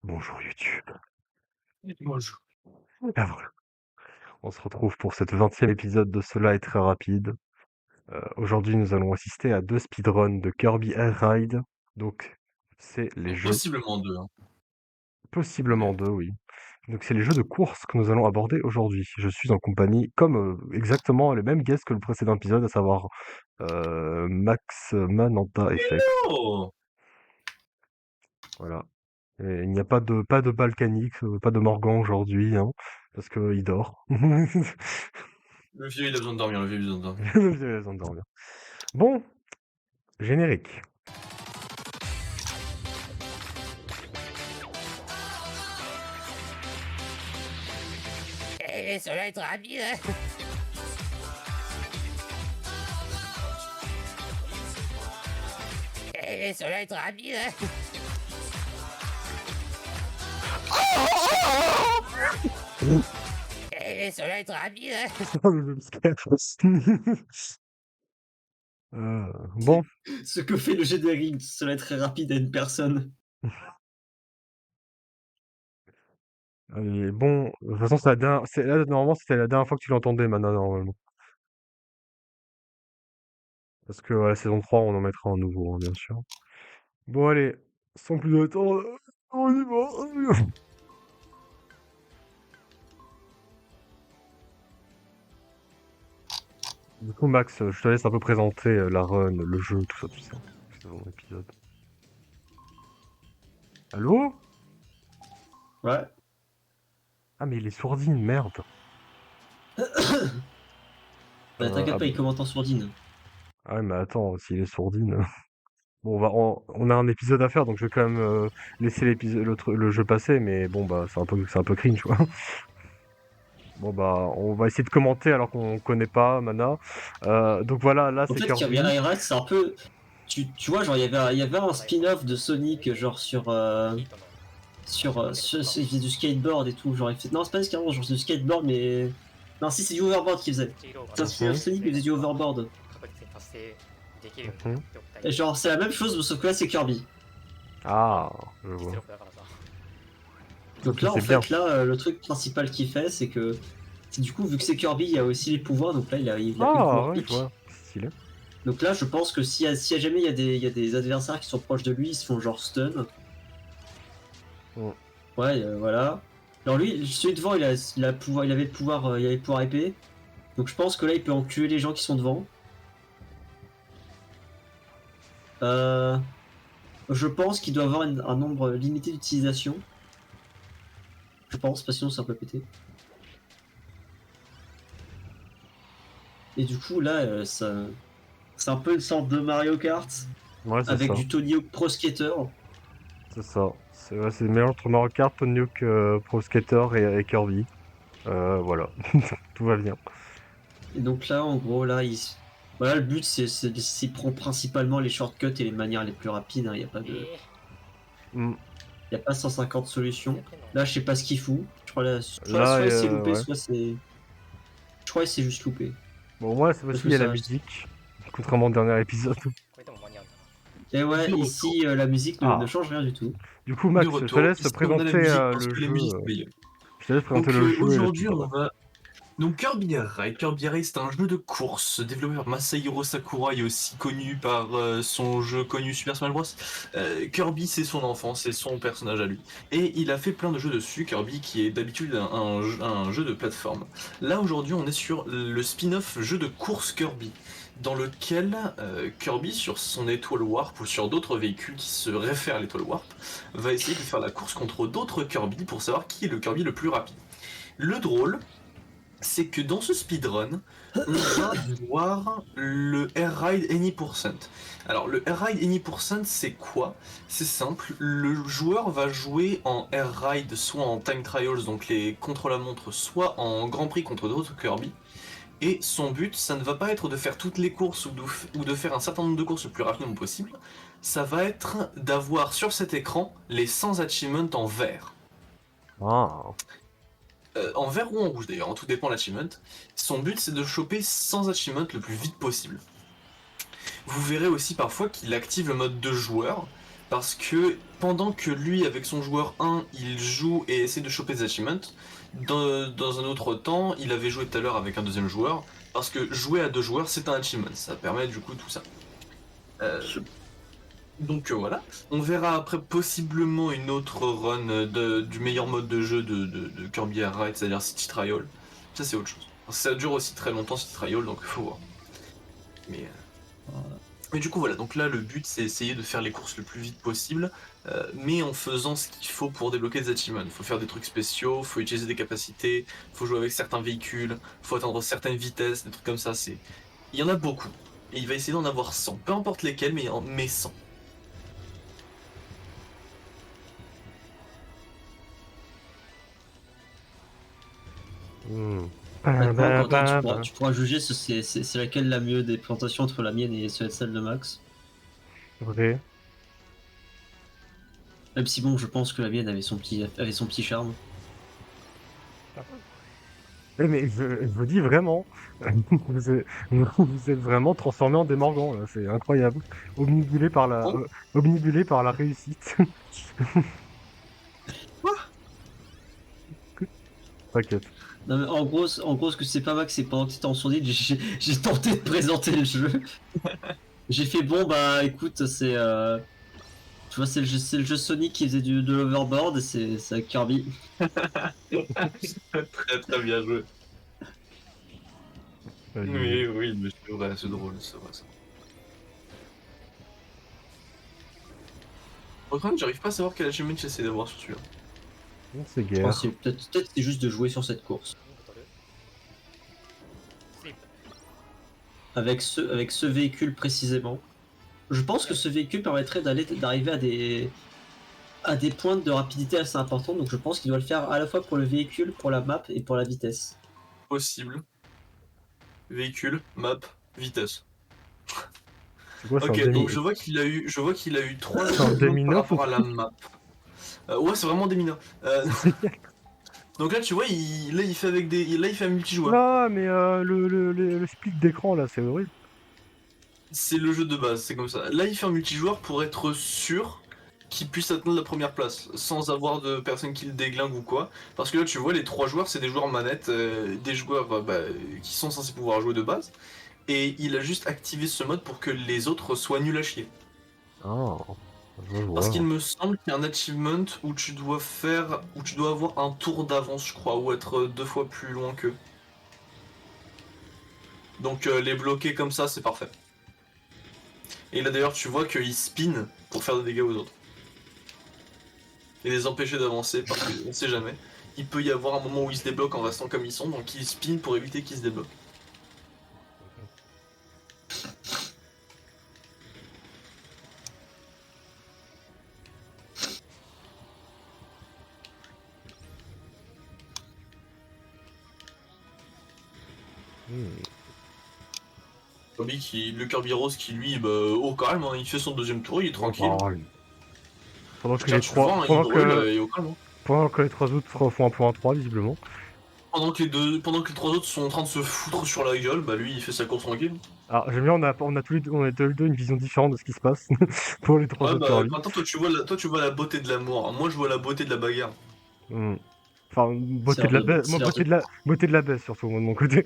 Bonjour YouTube. Bonjour. Ah, voilà. On se retrouve pour cette 20e épisode de Cela est très rapide. Aujourd'hui, nous allons assister à 2 speedruns de Kirby Air Ride. Donc, c'est les Donc jeux, possiblement 2, hein. possiblement Mais 2, oui. Donc, c'est les jeux de course que nous allons aborder aujourd'hui. Je suis en compagnie, comme exactement les mêmes guests que le précédent épisode, à savoir Max, Mananta et Fex. oh! Voilà. Et il n'y a pas de Balkanique, pas de Morgan aujourd'hui, hein, parce qu'il dort. Le vieux, il a besoin de dormir, le vieux, il a besoin de dormir. J'ai raison de dormir. Bon, générique. Ça va être rapide, hein. Ça va être rapide, hein. Ça va être rapide, hein. Bon, Ce que fait le générique, cela est très rapide à une personne. bon, de toute façon, là, normalement, c'était la dernière fois que tu l'entendais, Mana, normalement. Parce que à la saison 3, on en mettra un nouveau, hein, bien sûr. Bon, allez, sans plus attendre, on y va. Du coup, Max, je te laisse un peu présenter la run, le jeu, tout ça, tout ça. C'est mon épisode. Allô? Ouais. Ah, mais il est sourdine, merde. Bah t'inquiète Ah, pas, il commente en sourdine. ah ouais, mais attends, s'il est sourdine. Bon, on a un épisode à faire, donc je vais quand même laisser le jeu passer, mais bon, bah, c'est un peu cringe, quoi. Bon, bah, on va essayer de commenter alors qu'on connaît pas Mana. Donc voilà, là, En c'est fait, Kirby Kirby. Air Ride, c'est un peu... Tu vois, genre, il y avait un spin-off de Sonic, genre, il faisait du skateboard et tout. Genre, il fait... Non, c'est pas carrément, genre, c'est du skateboard, mais... Non, si, c'est du overboard qu'il faisait. C'est un spin-off Mhm, Sonic, il faisait du overboard. mhm. Et genre, c'est la même chose, sauf que là, c'est Kirby. Ah, je vois. Donc Ok, là, en c'est bien. fait, là, le truc principal qu'il fait, c'est que du coup, vu que c'est Kirby, il y a aussi les pouvoirs. Donc là, il a pris le Ah, pouvoir ouais, je pique. vois. C'est stylé. Donc là, je pense que si jamais il y a des adversaires qui sont proches de lui, ils se font genre stun. Mm. Ouais, voilà. Alors lui, celui devant, il avait le pouvoir, il avait le pouvoir épée. Donc je pense que là, il peut enculer les gens qui sont devant. Euh, je pense qu'il doit avoir un nombre limité d'utilisation. Je pense, parce que sinon c'est un peu pété. Et du coup, là, c'est un peu une sorte de Mario Kart Ouais, c'est avec ça. du Tony Hawk Pro Skater. C'est ça. C'est le mélange entre Mario Kart, Tony Hawk, Pro Skater et Kirby. Voilà. Tout va bien. Et donc là, en gros, là, voilà, le but, c'est prendre principalement les shortcuts et les manières les plus rapides. Il n'y a pas de, Mm. y a pas 150 solutions. Là, je sais pas ce qu'il fout. Je crois Là, soit c'est loupé, ouais. soit c'est, je crois que c'est juste loupé. Bon, moi, cette Parce fois-ci, que il y a la ça. musique. Contrairement au dernier épisode. Et ouais, De ici, retour. la musique ne Ah. change rien du tout. Du coup, De Max, je te retour. laisse Ici, on a la présenter musique parce le que la jeu. musique est meilleure. Je te laisse présenter Donc le jeu et le aujourd'hui, speedrun. on va... Donc Kirby Air Ride. Kirby Air Ride, c'est un jeu de course développé par Masahiro Sakurai et aussi connu par son jeu connu Super Smash Bros. Kirby, c'est son enfance, c'est son personnage à lui. Et il a fait plein de jeux dessus, Kirby, qui est d'habitude un jeu de plateforme. Là, aujourd'hui, on est sur le spin-off jeu de course Kirby, dans lequel Kirby, sur son étoile Warp ou sur d'autres véhicules qui se réfèrent à l'étoile Warp, va essayer de faire la course contre d'autres Kirby pour savoir qui est le Kirby le plus rapide. Le drôle, c'est que dans ce speedrun, on va voir le Air Ride Any%. Alors, le Air Ride Any%, c'est quoi? C'est simple, le joueur va jouer en Air Ride, soit en Time Trials, donc les contre-la-montre, soit en Grand Prix contre d'autres Kirby. Et son but, ça ne va pas être de faire toutes les courses ou de faire un certain nombre de courses le plus rapidement possible, ça va être d'avoir sur cet écran les 100 achievements en vert. Ah. En vert ou en rouge d'ailleurs, tout dépend de l'achievement. Son but c'est de choper 100 achievements le plus vite possible. Vous verrez aussi parfois qu'il active le mode de joueur, Parce que pendant que lui, avec son joueur 1, il joue et essaie de choper des achievements, dans un autre temps, il avait joué tout à l'heure avec un deuxième joueur, parce que jouer à deux joueurs, c'est un achievement, ça permet du coup tout ça. Donc voilà, on verra après possiblement une autre run du meilleur mode de jeu de Kirby Air Ride, c'est-à-dire City Trial. Ça c'est autre chose. Ça dure aussi très longtemps City Trial, donc il faut voir. Mais du coup voilà, donc là le but c'est essayer de faire les courses le plus vite possible, mais en faisant ce qu'il faut pour débloquer des achievements. Faut faire des trucs spéciaux, faut utiliser des capacités, faut jouer avec certains véhicules, faut atteindre certaines vitesses, des trucs comme ça. Il y en a beaucoup, et il va essayer d'en avoir 100, peu importe lesquels, mais 100. Maintenant, Quentin, tu pourras juger c'est laquelle la mieux des présentations entre la mienne et celle de Max. Vrai. Même si bon, je pense que la mienne avait son petit charme. Mais je vous dis vraiment, vous êtes vraiment transformé en Démorgan, là, c'est incroyable. Omnibulé par la, Oh. omnibulé par la réussite. T'inquiète. Non mais en gros, ce que c'est pas Max, c'est pendant que t'étais en sourdine, j'ai tenté de présenter le jeu. J'ai fait bon bah écoute, c'est tu vois c'est le jeu Sonic qui faisait de l'overboard et c'est avec Kirby. Très très bien joué. Allez. Oui, mais c'est vrai, c'est drôle, c'est vrai ça. Par contre, j'arrive pas à savoir quel achievement j'essaie d'avoir sur celui-là. On c'est Je pense guère. que peut-être c'est juste de jouer sur cette course. Avec ce véhicule précisément. Je pense que ce véhicule permettrait d'arriver à des pointes de rapidité assez importantes, donc je pense qu'il doit le faire à la fois pour le véhicule, pour la map et pour la vitesse. Possible. Véhicule, map, vitesse. C'est quoi, c'est Ok, un donc demi... je vois qu'il a eu 3 C'est un achievements demi-9 par rapport à la map. Ouais, c'est vraiment des mineurs. Donc là, tu vois, là, il fait avec là, il fait un multijoueur. Non, mais le split d'écran, là, c'est horrible. C'est le jeu de base, c'est comme ça. Là, il fait un multijoueur pour être sûr qu'il puisse atteindre la première place, sans avoir de personne qui le déglingue ou quoi. Parce que là, tu vois, les 3 joueurs, c'est des joueurs manettes, des joueurs qui sont censés pouvoir jouer de base. Et il a juste activé ce mode pour que les autres soient nuls à chier. Oh, je vois. Parce qu'il me semble qu'il y a un achievement où tu dois avoir un tour d'avance, je crois, ou être 2 fois plus loin qu'eux. Donc les bloquer comme ça, c'est parfait. Et là d'ailleurs, tu vois qu'il spin pour faire des dégâts aux autres. Et les empêcher d'avancer, parce qu'on sait jamais. Il peut y avoir un moment où ils se débloquent en restant comme ils sont, donc ils spin pour éviter qu'ils se débloquent. Le Kirby Rose qui lui, au calme, hein, il fait son deuxième tour, il est tranquille. Oh, pendant que Tiens, les tu le vois, trois... hein, il Pendant brûle, que... il est au calme. Hein. Pendant que les 3 autres font un point 3, visiblement. Pendant que les 3 autres sont en train de se foutre sur la gueule, bah lui il fait sa course tranquille. Alors, j'aime bien, on a tous les deux une vision différente de ce qui se passe pour les 3 Ouais autres bah Kirby. maintenant toi tu vois la beauté de l'amour, moi je vois la beauté de la bagarre. Enfin, beauté de la baisse, moi beauté de la baisse surtout, moi, de mon côté.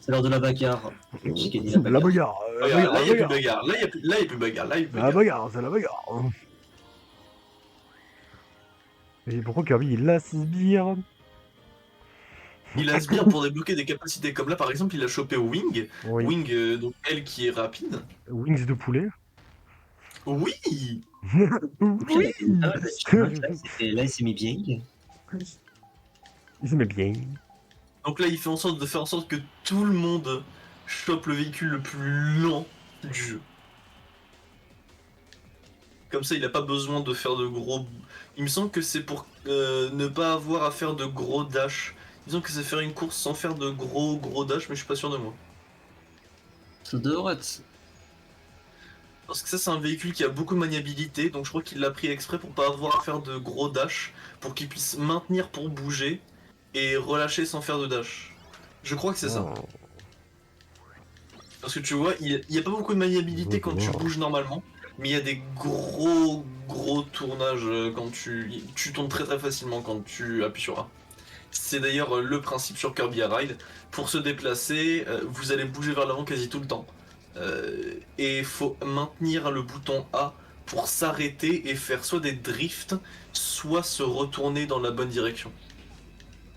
C'est l'heure de la bagarre. J'ai gagné la bagarre. La bagarre, Là il y a plus de bagarre, là il y a plus de bagarre, là il y a plus de la bagarre. bagarre, c'est la bagarre. Et pourquoi Kirby il a 6 sbires? Il a sbire pour débloquer des capacités, comme là par exemple il a chopé Wing, Oui. Wing donc elle qui est rapide. Wings de poulet. Oui. Oui. Là, il s'est mis bien. Il se met bien. Donc là il fait en sorte de faire en sorte que tout le monde chope le véhicule le plus lent du jeu. Comme ça, il n'a pas besoin de faire de gros... Il me semble que c'est pour ne pas avoir à faire de gros dash. Disons que c'est faire une course sans faire de gros dash, mais je suis pas sûr de moi. Ça devrait être. Parce que ça, c'est un véhicule qui a beaucoup de maniabilité, donc je crois qu'il l'a pris exprès pour pas avoir à faire de gros dash, pour qu'il puisse maintenir pour bouger, et relâcher sans faire de dash. Je crois que c'est ça. Parce que tu vois, il n'y a pas beaucoup de maniabilité quand tu bouges normalement. mais il y a des gros tournages quand tu tournes très très facilement quand tu appuies sur A. C'est d'ailleurs le principe sur Kirby Air Ride. Pour se déplacer, vous allez bouger vers l'avant quasi tout le temps. Et il faut maintenir le bouton A pour s'arrêter et faire soit des drifts, soit se retourner dans la bonne direction.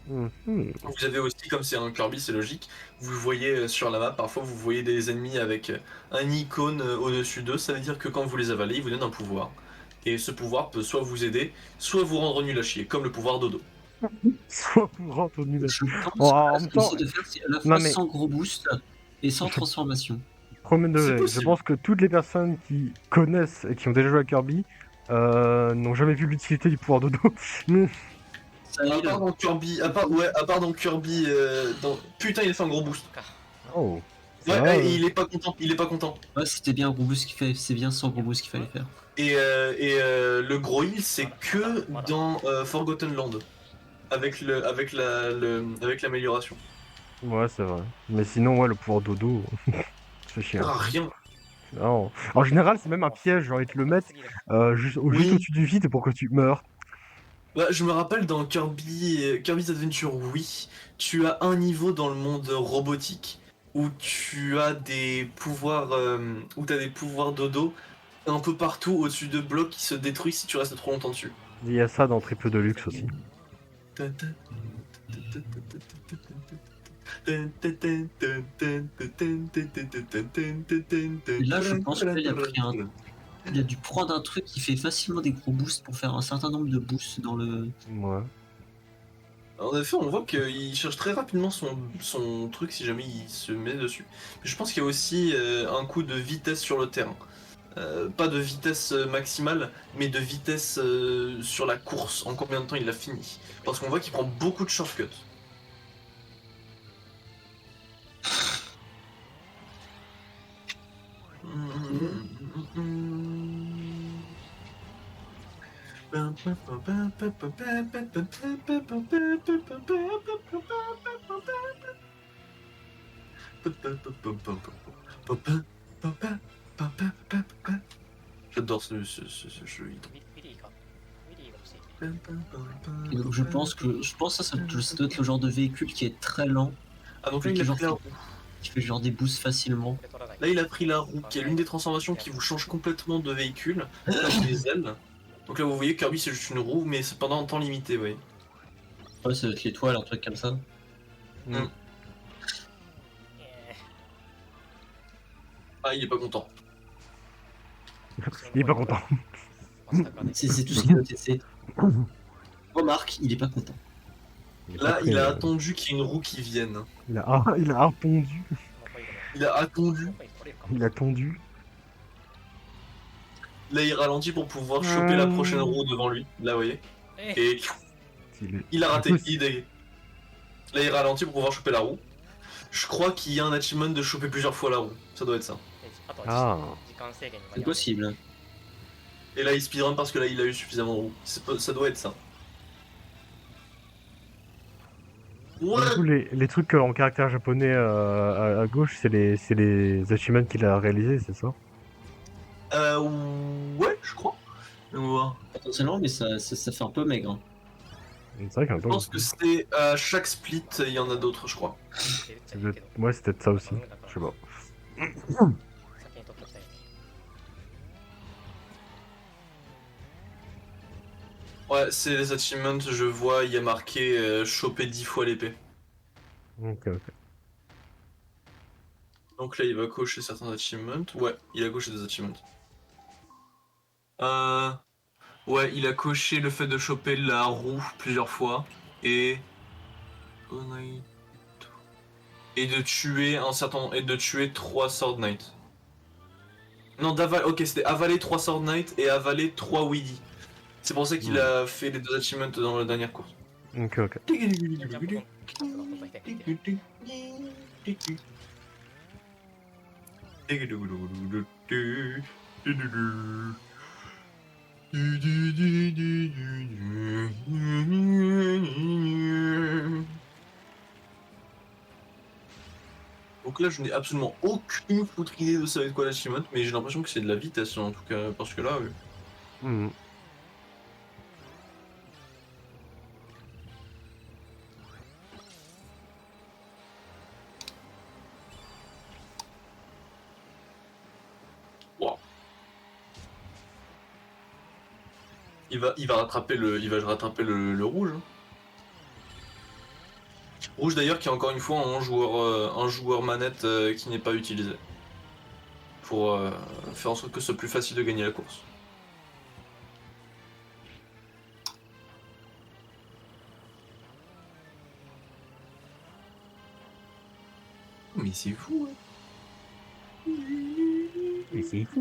Mhm. Vous avez aussi, comme c'est un Kirby, c'est logique, vous voyez sur la map, parfois vous voyez des ennemis avec un icône au-dessus d'eux, ça veut dire que quand vous les avalez, ils vous donnent un pouvoir. Et ce pouvoir peut soit vous aider, soit vous rendre nul à chier, comme le pouvoir Dodo. Soit pour rentrer nul. Je pense Bon, que en là, même ce qu'on temps, essaie de faire, c'est à la non fois mais sans gros boost et sans transformation. premier C'est degré, je possible. pense que toutes les personnes qui connaissent et qui ont déjà joué à Kirby n'ont jamais vu l'utilité du pouvoir Dodo. Ça À heal. part dans Kirby, à part dans Kirby, putain, il a fait un gros boost. Oh, Ouais, ça, il est pas content, il est pas content. Ouais, c'était bien un gros boost qu'il fallait, c'est bien sans gros boost qu'il fallait faire. Et le gros heal, c'est que dans Forgotten Land, avec avec l'amélioration. ouais, c'est vrai. Mais sinon, ouais, le pouvoir Dodo, ça fait chier. Ça sert à rien. Non. En général, c'est même un piège, genre ils te le mettent juste Oui. au-dessus du vide pour que tu meurs. Bah, je me rappelle dans Kirby's Adventure, oui, tu as un niveau dans le monde robotique où tu as des pouvoirs, dodo un peu partout au-dessus de blocs qui se détruisent si tu restes trop longtemps dessus. Il y a ça dans Triple Deluxe aussi. Et là, je pense qu'il a pris il a dû prendre un truc qui fait facilement des gros boosts pour faire un certain nombre de boosts dans le. Ouais. En effet, on voit qu'il cherche très rapidement son truc si jamais il se met dessus. Mais je pense qu'il y a aussi un coup de vitesse sur le terrain. Pas de vitesse maximale, mais de vitesse sur la course, en combien de temps il a fini. Parce qu'on voit qu'il prend beaucoup de shortcuts. J'adore ce jeu. Et donc je pense que ça doit être le genre de véhicule qui est très lent, Ah donc là et il qui, a genre, pris la roue. qui fait genre des boosts facilement. Là il a pris la roue, qui est l'une des transformations qui vous change complètement de véhicule, comme les ailes. Donc là vous voyez Kirby c'est juste une roue, mais c'est pendant un temps limité, oui. Ouais, ça doit être l'étoile, un truc comme ça. Mm. Ah il est pas content. Il est pas content. C'est tout ce qu'il doit tester. Remarque, il est pas content. Là Après, il a attendu qu'il y ait une roue qui vienne. il a répondu. Il a attendu. Il a tendu. Là il ralentit pour pouvoir choper la prochaine roue devant lui. Là vous voyez. Et il a raté, il est deg. Là il ralentit pour pouvoir choper la roue. Je crois qu'il y a un achievement de choper plusieurs fois la roue. Ça doit être ça. Ah. C'est possible. Et là il speedrun parce que là il a eu suffisamment de roues. Ça doit être ça. Du coup, les trucs en caractère japonais à gauche, c'est les achievements qu'il a réalisés, c'est ça? Ouais, je crois. On va voir. Potentiellement, mais ça fait un peu maigre. C'est vrai qu'un Je peu. pense que c'est à chaque split, il y en a d'autres, je crois. Ouais, c'est peut-être ça aussi. Je sais pas. Ouais, c'est les achievements, je vois, il y a marqué choper 10 fois l'épée. Ok, ok. Donc là, il va cocher certains achievements. Ouais, il a coché des achievements. Ouais, il a coché le fait de choper la roue plusieurs fois et de tuer 3 Sword Knight. Non, ok, c'était avaler 3 Sword Knight et avaler 3 Weedy. C'est pour ça qu'il a fait les 2 achievements dans la dernière course. Ok, ok. Donc là, je n'ai absolument aucune foutre idée de ça va être quoi l'achievement, mais j'ai l'impression que c'est de la vitesse en tout cas, parce que là, Hmm. wow. Il va rattraper le rouge. Hein. Rouge d'ailleurs qui est encore une fois un joueur manette qui n'est pas utilisé. Pour faire en sorte que ce soit plus facile de gagner la course. Mais c'est fou, hein. Mais c'est fou.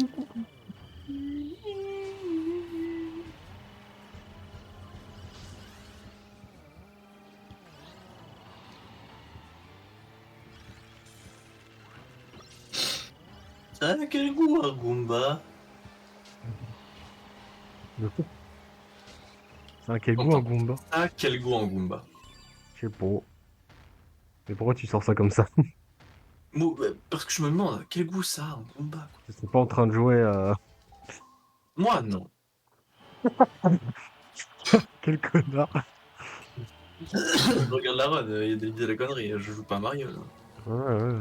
Ça a quel goût un Goomba? C'est un quel goût un Goomba? Ça a quel goût un Goomba? Je sais pas. Mais pourquoi tu sors ça comme ça? Parce que je me demande, quel goût ça a un Goomba? Je suis pas en train de jouer à... Moi non. Quel connard. Je regarde la run, il y a des idées de la connerie, je joue pas à Mario. Là. Ouais.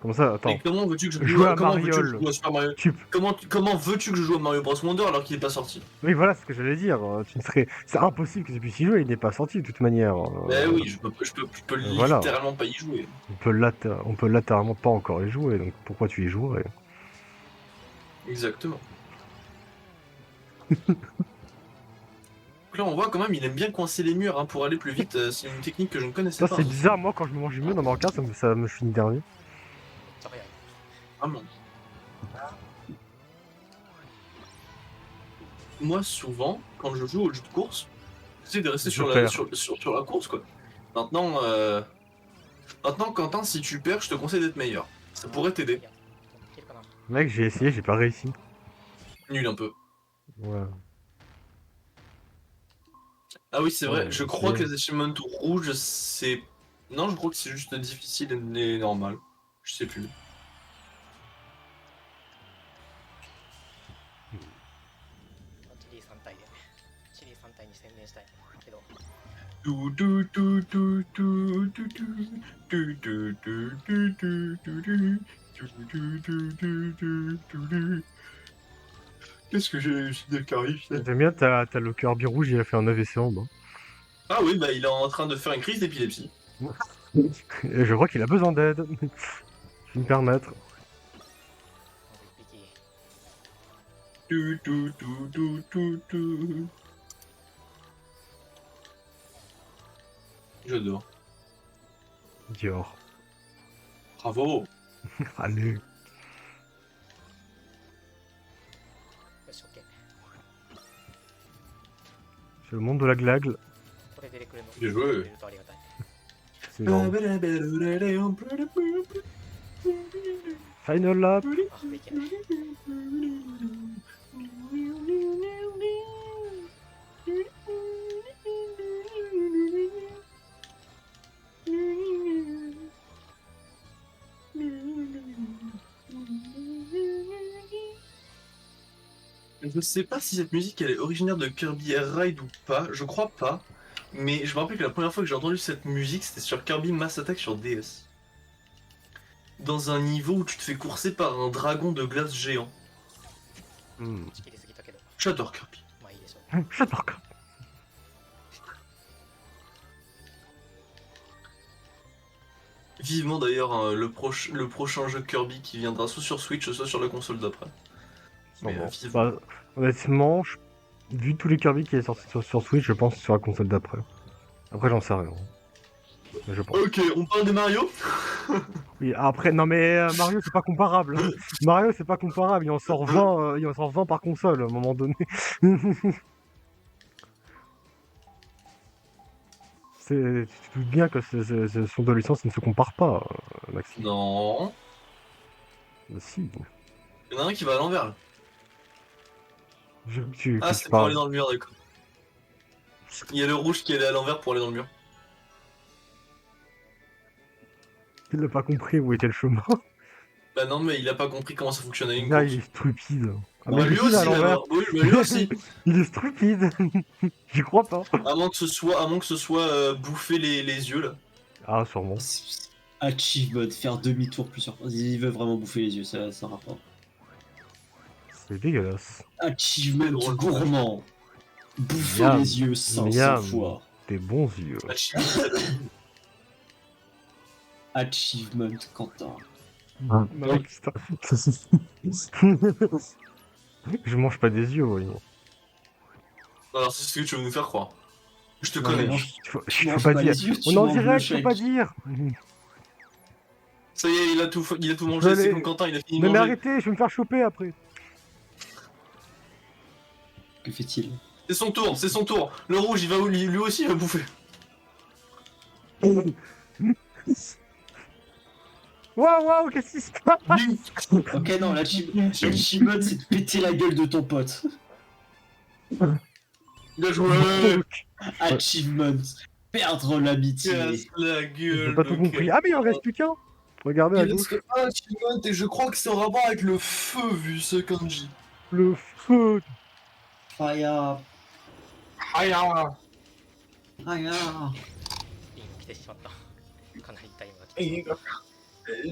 Comment ça? Attends. Mais comment veux-tu que je Joue à comment veux-tu que je Mariol. joue à Super Mario? Comment veux-tu que je joue à Mario Bros Wonder alors qu'il est pas sorti? Oui, voilà ce que j'allais dire. Tu ne serais... C'est impossible que tu puisses y jouer, il n'est pas sorti de toute manière. Bah oui, je peux voilà. littéralement pas y jouer. On peut latéralement pas encore y jouer, donc pourquoi tu y jouerais? Exactement. Donc là on voit quand même il aime bien coincer les murs hein, pour aller plus vite, c'est une technique que je ne connaissais Ça pas. c'est bizarre, moi quand je me mange une mur dans Mario Kart, ça me finit dernier. Vraiment. Moi souvent, quand je joue au jeu de course, j'essaie de rester sur la course quoi. Maintenant, Quentin, si tu perds, je te conseille d'être meilleur. Ça pourrait t'aider. Mec, j'ai essayé, j'ai pas réussi. Nul un peu. Ouais. Ah oui, c'est vrai, Ouais, je crois c'est- que les achievements rouges, c'est... Non, je crois que c'est juste difficile et normal. Je sais plus. Qu'est-ce que j'ai de carif J'aime bien, t'as le Kirby rouge, il a fait un AVC en bas. Ah oui, bah il est en train de faire une crise d'épilepsie. Et je crois qu'il a besoin d'aide. Je vais me permettre. J'adore. Dior. Bravo. Allez. C'est le monde de la glagle. Bien joué. C'est genre... Final lap. Je sais pas si cette musique elle est originaire de Kirby Air Ride ou pas, je crois pas. Mais je me rappelle que la première fois que j'ai entendu cette musique c'était sur Kirby Mass Attack sur DS. Dans un niveau où tu te fais courser par un dragon de glace géant. Hmm. J'adore Kirby. J'adore Kirby. Vivement d'ailleurs hein, le prochain jeu Kirby qui viendra soit sur Switch soit sur la console d'après. Mais Bon, vivement. bah, honnêtement, vu tous les Kirby qui est sorti sur Switch, je pense que sur la console d'après. Après, j'en sais rien. Mais je pense. Ok, on parle des Mario. Oui, après, non mais Mario, c'est pas comparable. Mario, c'est pas comparable. Il en sort 20, il en sort 20 par console à un moment donné. Tu te doutes bien que ce son de licence ne se compare pas, Maxime. Non. Bah, si. Il y en a un qui va à l'envers là. Ah, Tu c'est pour aller parles. dans le mur, d'accord. Il y a le rouge qui est allé à l'envers pour aller dans le mur. Il a pas compris où était le chemin. Bah non, mais il a pas compris comment ça fonctionnait une Là, course. il est stupide. Ah, Bah, mais lui je suis à aussi, même, l'envers. hein. Oui, mais lui aussi. Il est stupide. J'y crois pas. À moins que ce soit bouffer les yeux là. Ah, sûrement. Achievement, faire demi-tour plusieurs fois. Il veut vraiment bouffer les yeux, ça rapporte. C'est dégueulasse. Achievement Drôle. gourmand. Bouffer Miam. les yeux 500 Miam. fois. Tes bons yeux. Achievement Quentin. Non, putain. Je mange pas des yeux, voyons. Alors c'est ce que tu veux nous faire croire. Je te Non, connais. mais mange- je manges peux pas dire. les yeux, On tu est en manges le direct, je peux pas chèque. dire. Ça y est, il a tout Je mangé, vais c'est aller- comme Quentin, il a fini de Mais manger. arrêtez, je vais me faire choper après. Que fait-il? C'est son tour, c'est son tour. Le rouge, il va lui aussi il va bouffer. Waouh, qu'est-ce qui se passe? Ok, non, l'achievement, c'est de péter la gueule de ton pote. Bien joué. Achievement, perdre l'amitié. Casse la J'ai gueule. pas tout compris. Ah, mais il en reste plus qu'un. Regardez à Il gauche. reste un achievement et je crois que c'est en rapport avec le feu vu ce kanji. Le feu. Fire, Aya. fire. 来てしまった。かなりタイムが来て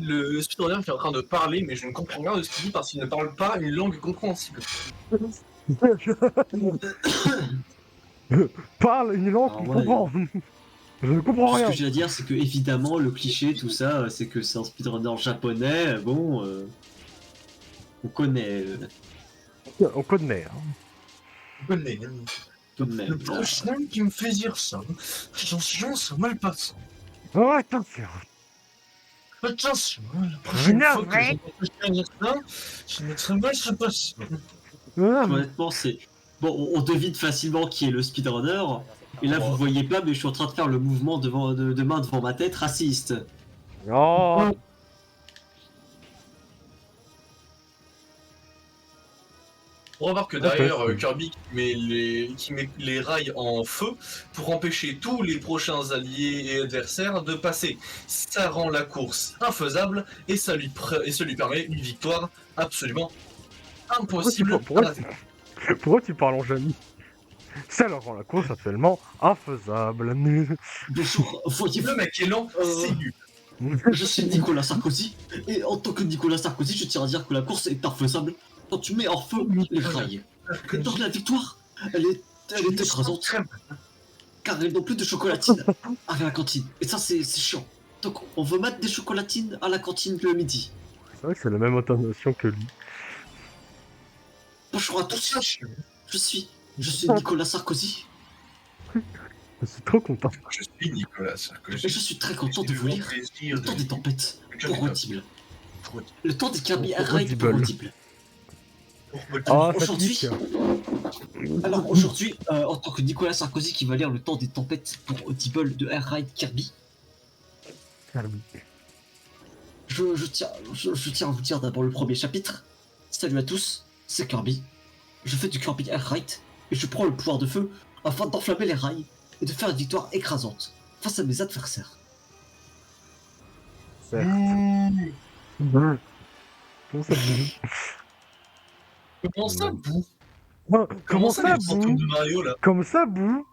Le speedrunner qui est en train de parler, mais je ne comprends rien de ce qu'il dit parce qu'il ne parle pas une langue compréhensible. Parle une langue Ah qu'on ouais. comprend. Je ne comprends Tout ce rien. que j'ai à dire, c'est que évidemment, le cliché, tout ça, c'est que c'est un speedrunner japonais. Bon, on connaît On connaît. Hein. tout de Le même. prochain qui me fait dire ça, attention, c'est mal passant. Oh, attention. Attention, la prochaine Énervé. fois que j'entends dire ça, ça va très mal se passer. Ah, Honnêtement, c'est. Bon, on devine facilement qui est le speedrunner. Et là, vous voyez pas, mais je suis en train de faire le mouvement de main devant ma tête raciste. Oh, On remarque que derrière Kirby qui met les rails en feu pour empêcher tous les prochains alliés et adversaires de passer. Ça rend la course infaisable et ça lui permet une victoire absolument impossible. pourquoi tu parles en Jamy? Ça leur rend la course actuellement infaisable. Bonjour, voyez-vous, Le mec est lent, c'est nul. je suis Nicolas Sarkozy. Et en tant que Nicolas Sarkozy, je tiens à dire que la course est infaisable quand tu mets en feu les rails. Et donc la victoire, elle est écrasante. Car ils n'ont plus de chocolatine à la cantine. Et ça, c'est chiant. Donc on veut mettre des chocolatines à la cantine le midi. C'est vrai que c'est la même intonation que lui. Bonjour à tous, je suis Nicolas Sarkozy. Je suis trop content. Je suis Nicolas Et Sarkozy. je suis très content de vous lire Le temps des tempêtes pour Audible. Le temps des Kirby Air Ride pour Audible. Ah, Aujourd'hui, fatigue. alors aujourd'hui, en tant que Nicolas Sarkozy qui va lire Le temps des tempêtes pour Audible de Air Ride Kirby, je tiens à vous dire d'abord le premier chapitre. Salut à tous, c'est Kirby. Je fais du Kirby Air Ride et je prends le pouvoir de feu afin d'enflammer les rails et de faire une victoire écrasante face à mes adversaires. Certes. Comment ça bouge? Comment ça, boue Comment ça les fantômes boue? de Mario là? Comme ça boue?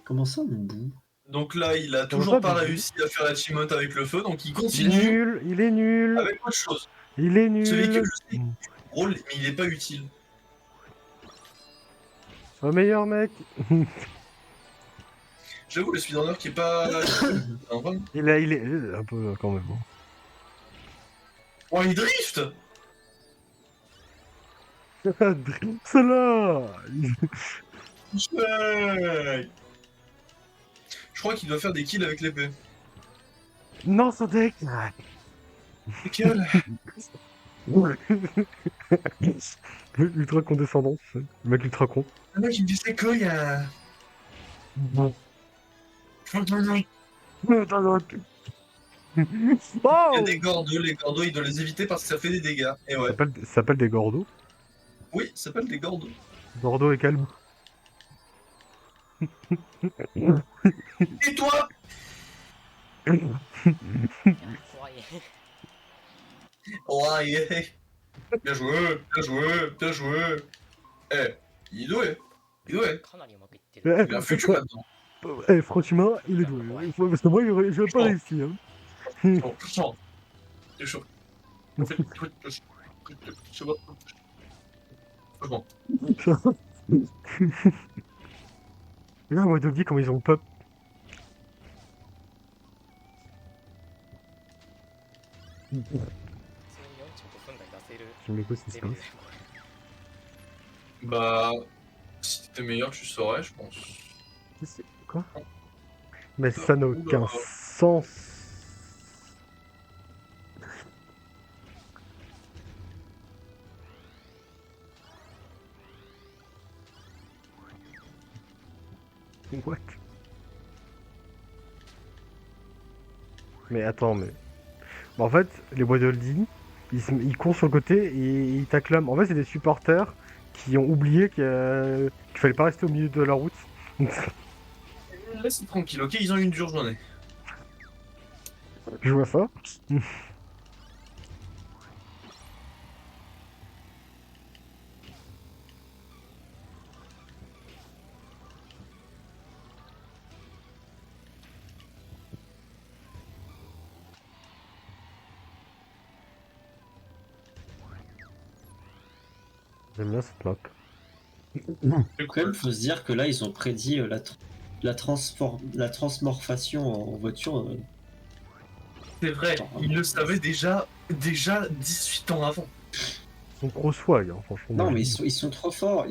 Comment ça, mon bout? Donc là, il a Comment toujours ça, pas Boubou réussi à faire l'achievement avec le feu, donc il Il est continue nul, il est nul, avec autre chose. il est Ce véhicule, nul. je sais, drôle, mais il est pas utile. Au meilleur mec. J'avoue, le speedrunner qui est pas. Enfin, Il est un peu quand même. Hein. oh, il drift. Celle-là. Ouais. Je crois qu'il doit faire des kills avec l'épée. Non, ça deck. Quel Ultra condescendance. Le mec ultra con. Le mec, il me dit c'est quoi, il y a. Il y Oh a des gordos, les gordos, il doit les éviter parce que ça fait des dégâts. Et ouais. Ça s'appelle des gordos. Oui, ça s'appelle des gordos. Gordo et calme. Et toi Ouais, bien joué, bien joué, bien joué. Eh, il est doué. Il est doué. かなりうまくいってる。 Il a un futur là-dedans. Franchement, il est doué. Parce que moi, j'aurais pas réussi. Hein. Oh, putain. C'est chaud. Franchement. Là, moi, de dire comment ils ont pop. 普通に45分台出せる Je me pose ce qui レ se ベル passe. でこれ。 Bah, si t'étais meilleur, tu saurais, je pense. Quoi? Mais ça n'a aucun sens. What? Mais attends, mais... En fait, les bois de Holdy, ils courent sur le côté et ils t'acclament. En fait, c'est des supporters qui ont oublié qu'il fallait pas rester au milieu de la route. Laisse tranquille, ok, ils ont eu une dure journée. Je vois ça. J'aime bien cette map. Quand même, faut se dire que là, ils ont prédit la transmorphation en voiture. C'est vrai, ils le savaient déjà 18 ans avant. Ils sont trop swag, hein, franchement. Non, moi, mais je dis. ils sont trop forts.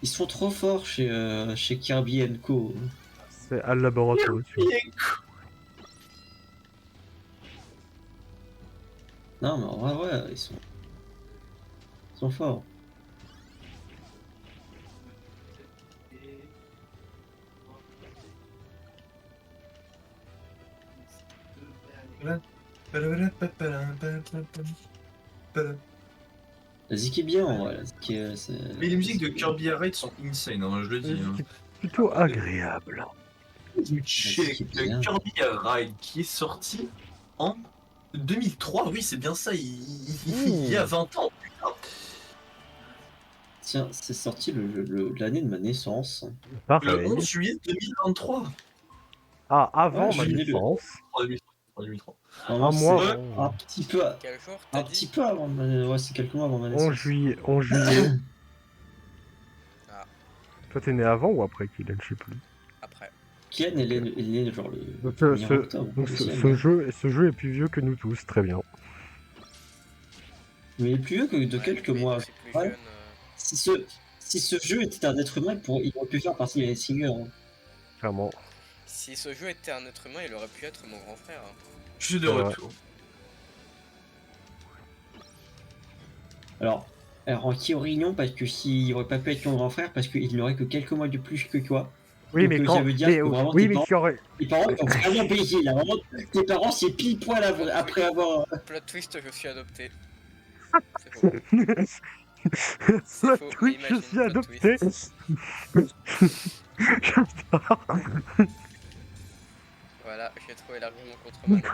Ils sont trop forts chez Kirby Co. C'est à laboratoire. Tu vois. Non, mais en vrai, ouais, ils sont forts. La Zik est bien, en vrai. La Zik Mais les musiques de Kirby Air Raid sont insane, hein, je le dis. C'est Hein. plutôt agréable. Chez bien. Kirby Air Ride qui est sorti en 2003, oui c'est bien ça, il y a 20 ans. Putain. Tiens, c'est sorti l'année de ma naissance. Le Pareil. 11 juillet 2023. Ah, avant Ouais, je ma suis né le- naissance. En 2003. Normalement, Un mois c'est avant. un petit peu, Quel jour un t'as petit dit? peu avant ouais, c'est quelques mois avant ma 11 naissance. juillet. 11 juillet. Ah, Toi, t'es né avant ou après Kylian? Je sais plus. après. Kian, elle est née genre le Donc, 1er octobre. donc aussi, ce jeu est plus vieux que nous tous. Très bien. mais il est plus vieux que de Ouais, quelques mais mois. c'est plus Ouais. jeune. Si ce jeu était un être humain, il aurait pu faire partie des singers. Hein. Clairement. Si ce jeu était un être humain, il aurait pu être mon grand frère. Hein. Je suis de Ouais. retour. Alors en théorie non, parce que s'il aurait pas pu être ton grand frère, parce qu'il n'aurait que quelques mois de plus que toi. Oui, Donc, mais ça quand. veut dire Mais, que vraiment oui, tes mais parents- qui aurait. tes parents ils ont vraiment payé. Là, vraiment, tes parents, c'est pile poil après avoir. Plot twist, je suis adopté. C'est faux. C'est Plot faux, mais twist, je imagine, suis plot adopté. twist. J'adore. Voilà, j'ai trouvé l'argument contre mon ami.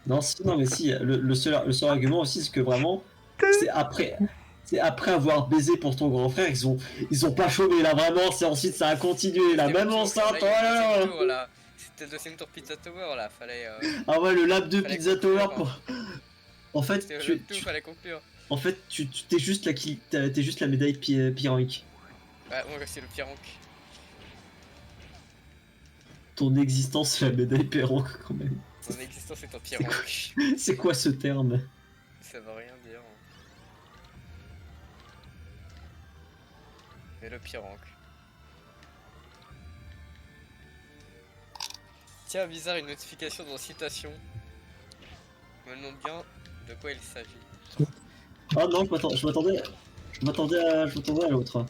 Non, non, mais si, le seul argument aussi, c'est que vraiment, c'est après. C'est après avoir baisé pour ton grand frère, ils ont pas chômé là vraiment, c'est ensuite ça a continué là, C'était même le tour, enceinte, là, il y a le oh là deuxième là. tour, là. C'était le deuxième tour Pizza Tower là, fallait. Ah ouais, le lap de Fallait Pizza conclure, Tower pour. En fait, C'était le tout, fallait conclure. t'es juste t'es juste la médaille pyramide. Ouais, moi c'est le Pirank. Ton existence c'est la médaille pyramide quand même. Mon existence est un Pirank. C'est quoi ce terme? Ça veut rien dire. Mais le Pirank. Tiens, bizarre, une notification dans citation. Je me demande bien de quoi il s'agit. Ah non, je m'attendais à l'autre.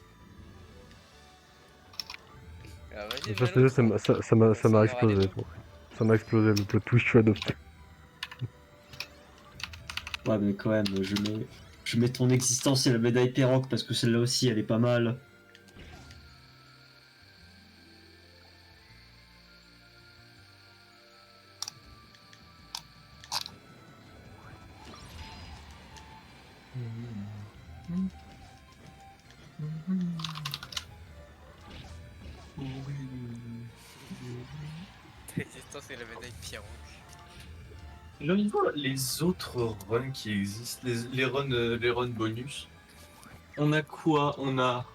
Ah, vas-y, Ça, mets-le, ça m'a on aura les explosé. deux. Toi. Ça m'a explosé le plot twist, je suis adopté. Ouais, mais quand même, je mets ton existence et la médaille pyramide parce que celle-là aussi elle est pas mal. L'existence et la médaille Pierrot. Là, au niveau, les autres runs qui existent, les runs bonus, on a quoi? On a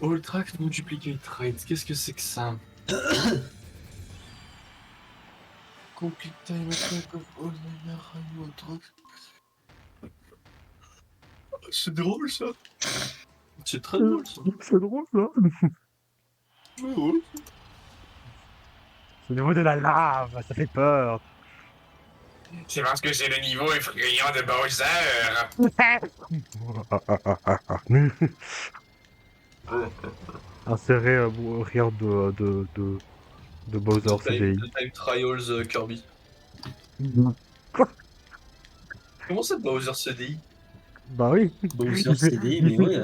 All Track No Duplicate Rate. Qu'est-ce que c'est que ça? Complete time attack of all All Track. C'est drôle ça. C'est très drôle ça. C'est drôle ça. Ouais, ouais. C'est au niveau de la lave, ça fait peur. C'est parce que c'est le niveau effrayant de Bowser. Insérer rire de Bowser CDI. Time Trials Kirby. Comment ça Bowser CDI? Bah oui. Bowser CD, mais ouais.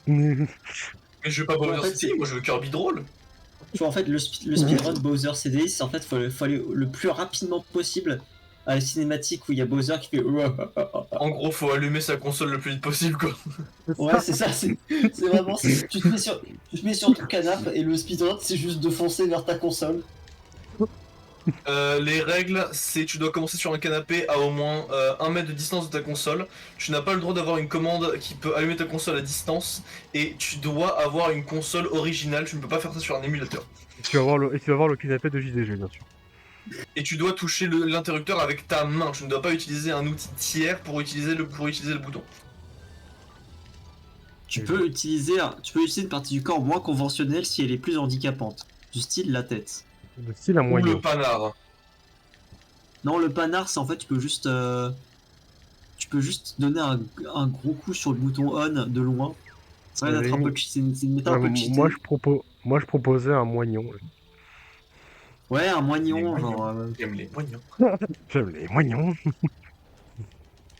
Mais je veux pas En Bowser fait, CDI, moi je veux Kirby drôle. Tu vois, en fait, le speedrun Bowser CD, c'est en fait, faut aller le plus rapidement possible à la cinématique où il y a Bowser qui fait. En gros, faut allumer sa console le plus vite possible quoi. Ouais, c'est ça, c'est vraiment. Tu te mets sur ton canapé et le speedrun, c'est juste de foncer vers ta console. Les règles, c'est tu dois commencer sur un canapé à au moins 1 mètre de distance de ta console. Tu n'as pas le droit d'avoir une commande qui peut allumer ta console à distance. Et tu dois avoir une console originale, tu ne peux pas faire ça sur un émulateur. Tu vas voir le canapé de JDG, bien sûr. Et tu dois toucher l'interrupteur avec ta main. Tu ne dois pas utiliser un outil tiers pour utiliser le bouton. Tu peux utiliser une partie du corps moins conventionnelle si elle est plus handicapante, du style la tête. Le style à Ou moyen. le panard. Non, le panard, c'est en fait, tu peux juste donner un gros coup sur le bouton on de loin. Ça va être un peu c'est une méthode un peu cheatée. Moi je proposais un moignon. Ouais, un moignon, Les moignons. genre. J'aime les moignons. J'aime les moignons.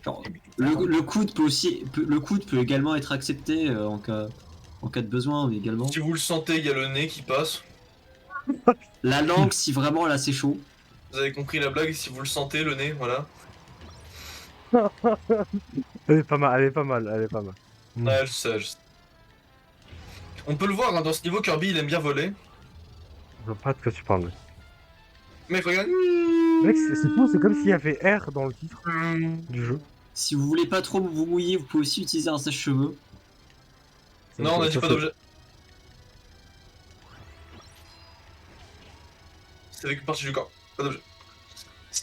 Genre, le coude peut également être accepté en cas de besoin également. Si vous le sentez, il y a le nez qui passe. La langue, si vraiment là c'est chaud. Vous avez compris la blague, si vous le sentez, le nez, voilà. Elle est pas mal, elle est pas mal, elle est pas mal. Ouais, je sais. On peut le voir, hein, dans ce niveau, Kirby, il aime bien voler. Je vois pas de quoi tu parles. Mec, regarde. Mec, c'est fou, c'est comme s'il y avait R dans le titre du jeu. Si vous voulez pas trop vous mouiller, vous pouvez aussi utiliser un sèche-cheveux. Non, on a dit pas d'objet. C'est avec une partie du corps, pas d'objet.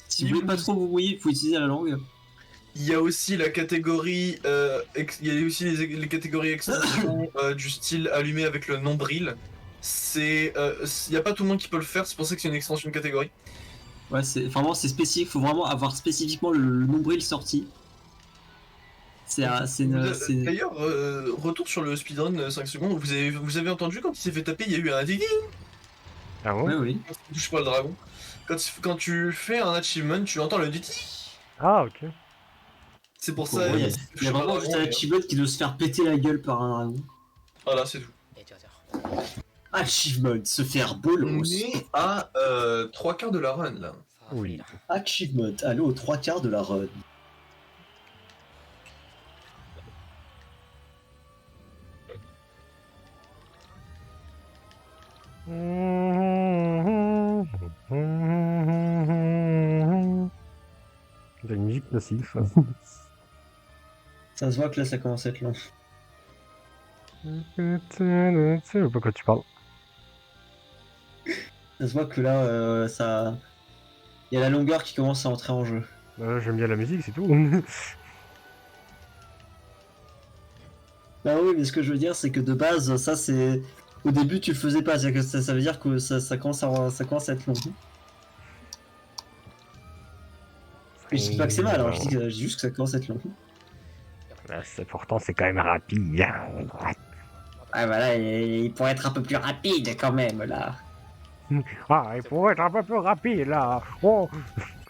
Si vous voulez pas trop vous mouiller, vous pouvez utiliser la langue. Il y a aussi la catégorie, il y a aussi les catégories extension du style allumé avec le nombril. Il y a pas tout le monde qui peut le faire, c'est pour ça que c'est une extension de catégorie. Ouais, c'est spécifique, faut vraiment avoir spécifiquement le nombril sorti. D'ailleurs, retour sur le speedrun 5 secondes, vous avez entendu quand il s'est fait taper, il y a eu un ding Ah Ouais, ouais. oui. quand tu touches pas le dragon. Quand tu fais un achievement, tu entends le ding. Ah ok. C'est pour Ouais, ça. il y a touches pas le vraiment juste un dragon, achievement qui doit se faire péter la gueule par un dragon. Voilà, c'est tout. Achievement, se faire On bolos. est à 3/4 de la run là. Oui. Achievement, allez aux 3/4 de la run. Il y a une musique classique. Ça se voit que là ça commence à être long. Je sais pas quoi tu parles. Ça se voit que là, ça. Il y a la longueur qui commence à entrer en jeu. J'aime bien la musique, c'est tout. Bah oui, mais ce que je veux dire, c'est que de base, ça c'est. Au début, tu le faisais pas, c'est que ça veut dire que ça commence à être long. Et je dis pas que c'est mal, alors je dis juste que ça commence à être long. Pourtant, c'est quand même rapide. Ah voilà, il pourrait être un peu plus rapide quand même là. Ah, il pourrait être un peu plus rapide là. Oh,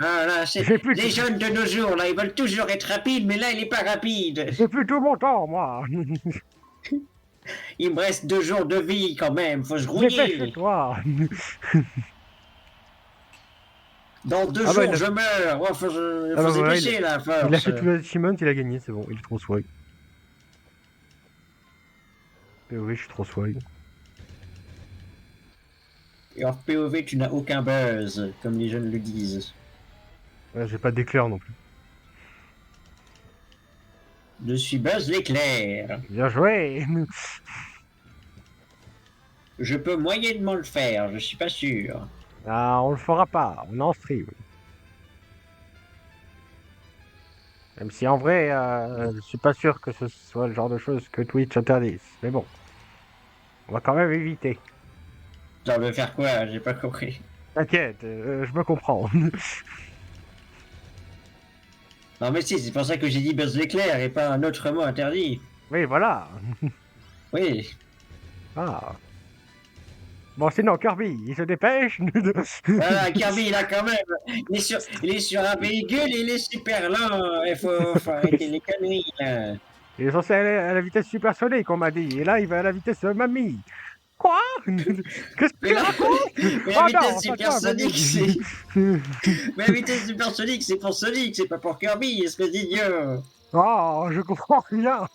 Ah là, J'ai plus de- les jeunes de nos jours là, ils veulent toujours être rapides, mais là il est pas rapide. j'ai plus tout mon temps, moi. Il me reste 2 jours de vie quand même, faut se grouiller. Dépêche-toi. Dans 2 Ah bah, jours je meurs. Ouais, faut se bah, voilà, dépêcher là, force. Il a fait tout l'achievement, il a gagné, c'est bon, il est trop swag. POV, je suis trop swag. Et en POV, tu n'as aucun buzz, comme les jeunes le disent. Ouais, j'ai pas d'éclair non plus. Je suis Buzz l'éclair. Bien joué. Je peux moyennement le faire, je suis pas sûr. Ah, on le fera pas, on est en stream. Même si en vrai, je suis pas sûr que ce soit le genre de choses que Twitch interdise. Mais bon, on va quand même éviter. Ça veut faire quoi? J'ai pas compris. T'inquiète, je me comprends. Non mais si, c'est pour ça que j'ai dit Buzz l'éclair et pas un autre mot interdit. Oui, voilà. Oui. Ah. Bon, sinon, Kirby, il se dépêche. Voilà, Kirby, il a quand même. Il est sur un véhicule et il est super lent. Faut arrêter les conneries, là. Il est censé aller à la vitesse supersonique, on m'a dit. Et là, il va à la vitesse mamie. Quoi? Qu'est-ce que Mais tu là, racontes? mais Oh la non, vitesse pas toi, supersonique, mamie. mais la vitesse supersonique, c'est pour Sonic, c'est pas pour Kirby, espèce d'idiot. Oh, je comprends rien.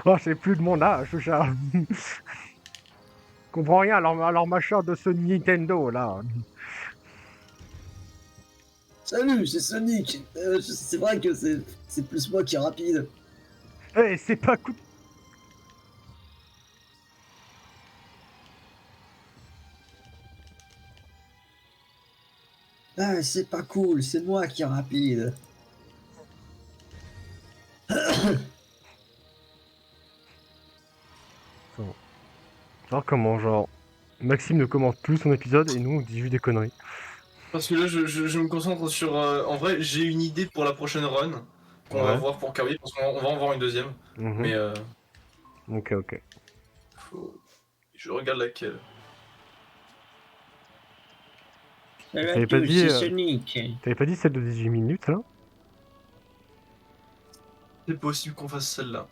Oh, c'est plus de mon âge, tout ça. Je comprends rien à leur machin de ce Nintendo, là. Salut, c'est Sonic. C'est vrai que c'est plus moi qui est rapide. Eh, c'est pas coup. Ah, c'est pas cool, c'est moi qui est rapide. Genre comment, genre... Maxime ne commente plus son épisode et nous, on dit juste des conneries. Parce que là, je me concentre sur. En vrai, j'ai une idée pour la prochaine run qu'on va Ouais. voir pour Kirby, parce qu'on va en voir une deuxième. Mhm. Mais Ok, ok. je regarde laquelle. T'avais pas dit, c'est Sonic. T'avais pas dit celle de 18 minutes, là? C'est possible qu'on fasse celle-là.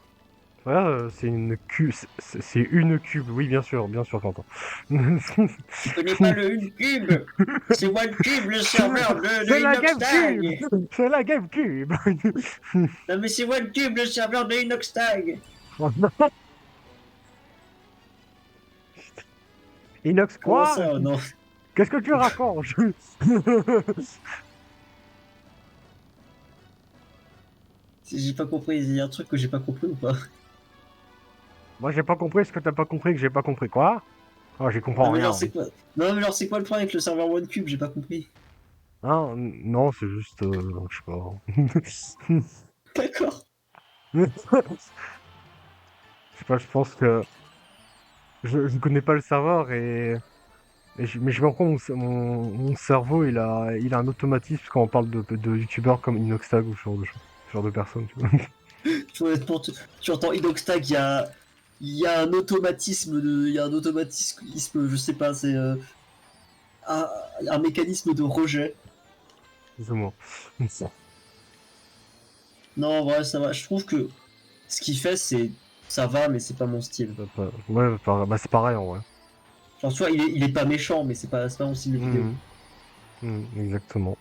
Ouais, c'est une cube. C'est une cube, oui, bien sûr, Quentin. Tu connais pas le Uncube? C'est OneCube, le serveur de C'est la Inoxtag. GameCube! C'est la GameCube! Non mais c'est OneCube, le serveur de Inoxtag. Inox Comment quoi? ça, non? Qu'est-ce que tu racontes? Si j'ai pas compris, il y a un truc que j'ai pas compris ou pas? Moi j'ai pas compris ce que t'as pas compris que j'ai pas compris quoi? Oh j'y comprends Non mais rien. genre c'est quoi? Non mais genre c'est quoi le problème avec le serveur OneCube? J'ai pas compris. Hein? Non c'est juste... je sais pas. D'accord. Je sais pas, je pense que... Je connais pas le serveur mais je me rends compte mon cerveau il a un automatisme quand on parle de youtubeurs comme Inoxtag ou ce genre de choses. Ce genre de personnes, tu vois. Honnêtement, tu entends Inoxtag, il y a un automatisme il y a un automatisme, je sais pas, c'est un mécanisme de rejet. Plus ou moins. Non, en vrai, ça va. Je trouve que ce qu'il fait, ça va, mais c'est pas mon style. Ouais, bah c'est pareil en vrai. Genre, tu vois, il est pas méchant, mais c'est pas mon style de vidéo. Exactement.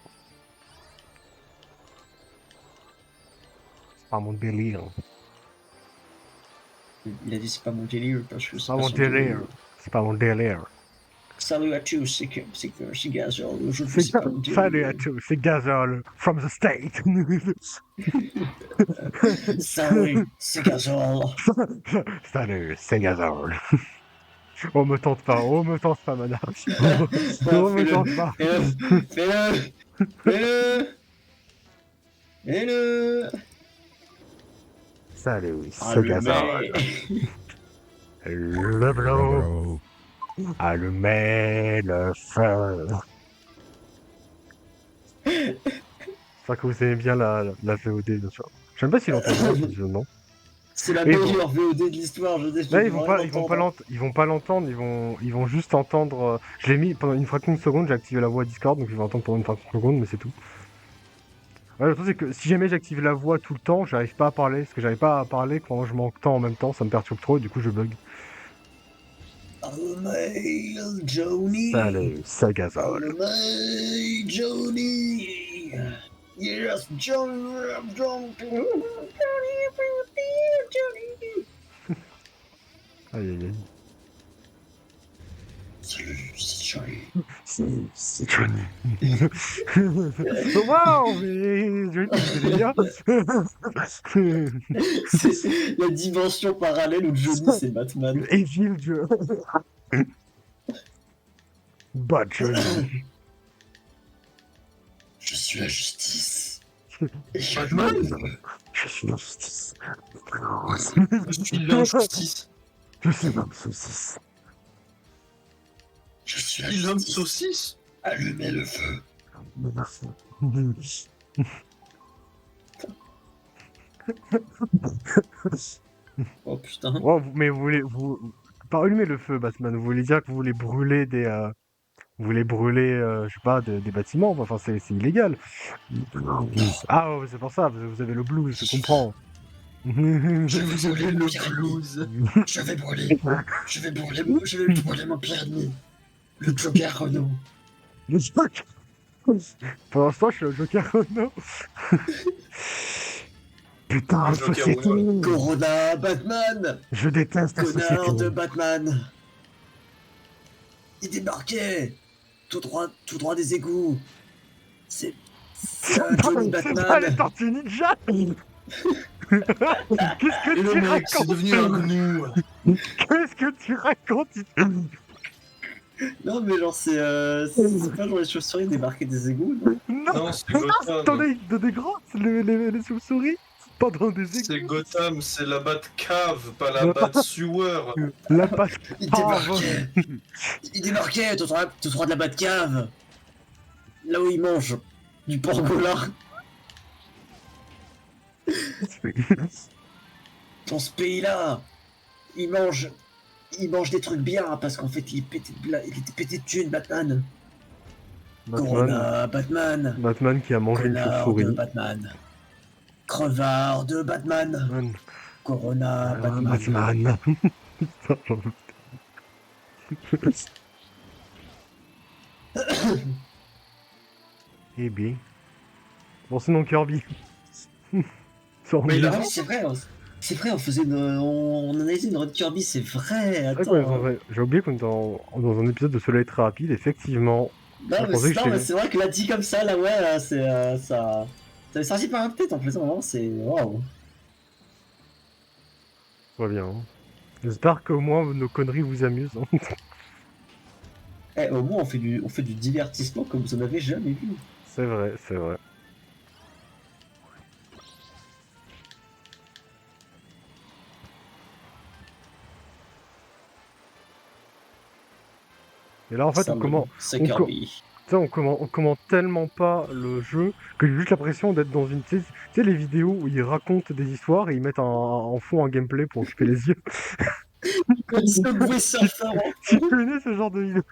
C'est pas mon délire. Il a dit c'est pas mon délire parce que C'est pas mon délire. C'est pas mon délire. Salut à tous, c'est Gazol. Aujourd'hui, c'est pas mon délire. Salut à tous, c'est Gazol from the state. Salut, c'est Gazol. Salut, c'est Gazol. Oh me tente pas, Mana. Oh me tente pas. Fais-le. Salut, c'est Gazol. Le blow. Allumez le feu. J'espère que vous aimez bien la VOD, bien sûr. Je sais même pas s'ils l'entendent, non. C'est la Et meilleure VOD de l'histoire, je là, ils vont pas l'entendre, ils vont juste entendre. Je l'ai mis pendant une fraction de seconde, j'ai activé la voix Discord, donc ils vont entendre pendant une fraction de seconde, mais c'est tout. Ouais, le truc c'est que si jamais j'active la voix tout le temps, j'arrive pas à parler, parce que j'arrive pas à parler quand je m'entends en même temps, ça me perturbe trop, et du coup je bug. Allumez Johnny. Salut, c'est Gazol. Allumez Johnny. Yes, Johnny. Aïe aïe aïe. Salut, c'est Johnny. C'est Johnny. Waouh, mais Johnny, c'est bien. C'est la dimension parallèle où Johnny c'est Batman. Evil Joe. Bad Johnny. Je suis la justice. Batman. Je suis la justice. Je suis l'injustice. Je suis l'homme saucisse. Je suis Je suis l'homme saucisse. Allumez le feu. Oh putain. Oh, mais vous voulez... Pas allumer le feu, Batman. Vous voulez dire que vous voulez brûler des... Vous voulez brûler, je sais pas, des bâtiments. Enfin, c'est illégal. Ah, ouais, c'est pour ça. Vous avez le blues, je comprends. Je vais brûler Le le pire ennemi. blues. Je vais brûler mon pire ennemi. Le Joker Renault. Le Joker. Pour l'instant, je suis le Joker Renault. Putain, Le la Joker société. Renault. Corona Batman. Je déteste la Connard société. de Batman. Il débarquait. Tout droit des égouts. C'est Johnny C'est pas les Batman. Tortues Ninja. Qu'est-ce que Et le tu mec, c'est racontes? devenu un gnou. Qu'est-ce que tu racontes? Non mais genre c'est pas genre les chauves-souris débarquer des égouts. Non Non, Non, c'est dans Gotham. des grottes, les chauves-souris, pas dans des C'est égouts. Gotham, c'est la Batcave, pas la Bat-Sewer. La patte Il cave. débarquait. Il débarquait tout droit de la Batcave. Là où il mange du pangolin. Dans ce pays-là, il mange des trucs bien parce qu'en fait il était pété de thunes, Batman. Corona, Batman. Batman qui a mangé une Connard de chauve-souris. Batman. Crevard de Batman. Batman. Corona, Batman. Batman. Putain, j'en peux plus. Eh bien. Bon, sinon Kirby. Sans Mais il a- Ah oui, c'est vrai, on faisait on analysait une run Kirby, c'est vrai. C'est vrai Attends. qu'on est dans un- J'ai oublié qu'on était dans un épisode de Soleil très rapide, effectivement. Non, je mais pensais que j'étais- c'est vrai que là dit comme ça, là ouais, là, c'est ça. Ça est sorti par la tête en plus, vraiment, c'est waouh. Tout va bien. Hein. J'espère qu'au moins nos conneries vous amusent. Hein. Eh, au moins on fait du divertissement comme vous en avez jamais vu. C'est vrai, c'est vrai. Et là, en fait, Ça, c'est on Kirby. tu sais, on commente tellement pas le jeu que j'ai juste l'impression d'être dans une. Tu sais, les vidéos où ils racontent des histoires et ils mettent en fond un gameplay pour occuper les yeux. Subway Surfer. Tu connais ce genre de vidéo?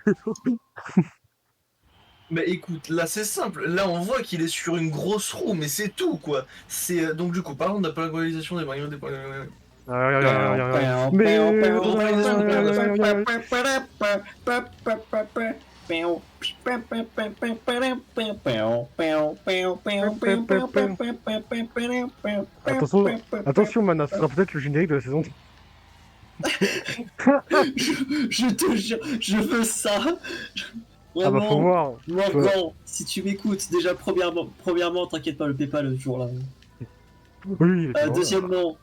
Mais écoute, là c'est simple, là on voit qu'il est sur une grosse roue, mais c'est tout quoi. C'est donc du coup, parlons de la polarisation des moyens des Attention, Mana, ce sera peut-être le générique de la saison. Je te jure, je veux ça. Ah bah faut Vraiment, voir. Morgan, si tu m'écoutes, déjà premièrement, t'inquiète pas, le PayPal le jour là. Oui, Deuxièmement,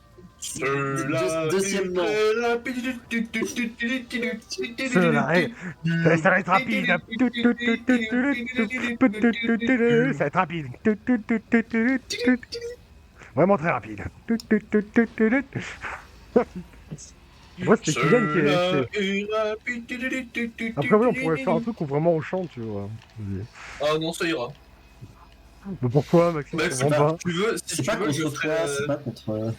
deuxièmement, ça va être rapide. Ça va être rapide. Vraiment très rapide. Moi, c'était Kylian qui est. Après, oui, on pourrait faire un truc où vraiment on chante, tu vois. Vas-y. Ah non, ça ira. Mais pourquoi, Maxime? Bah, Je si comprends pas. tu veux, c'est pas contre toi, c'est pas contre.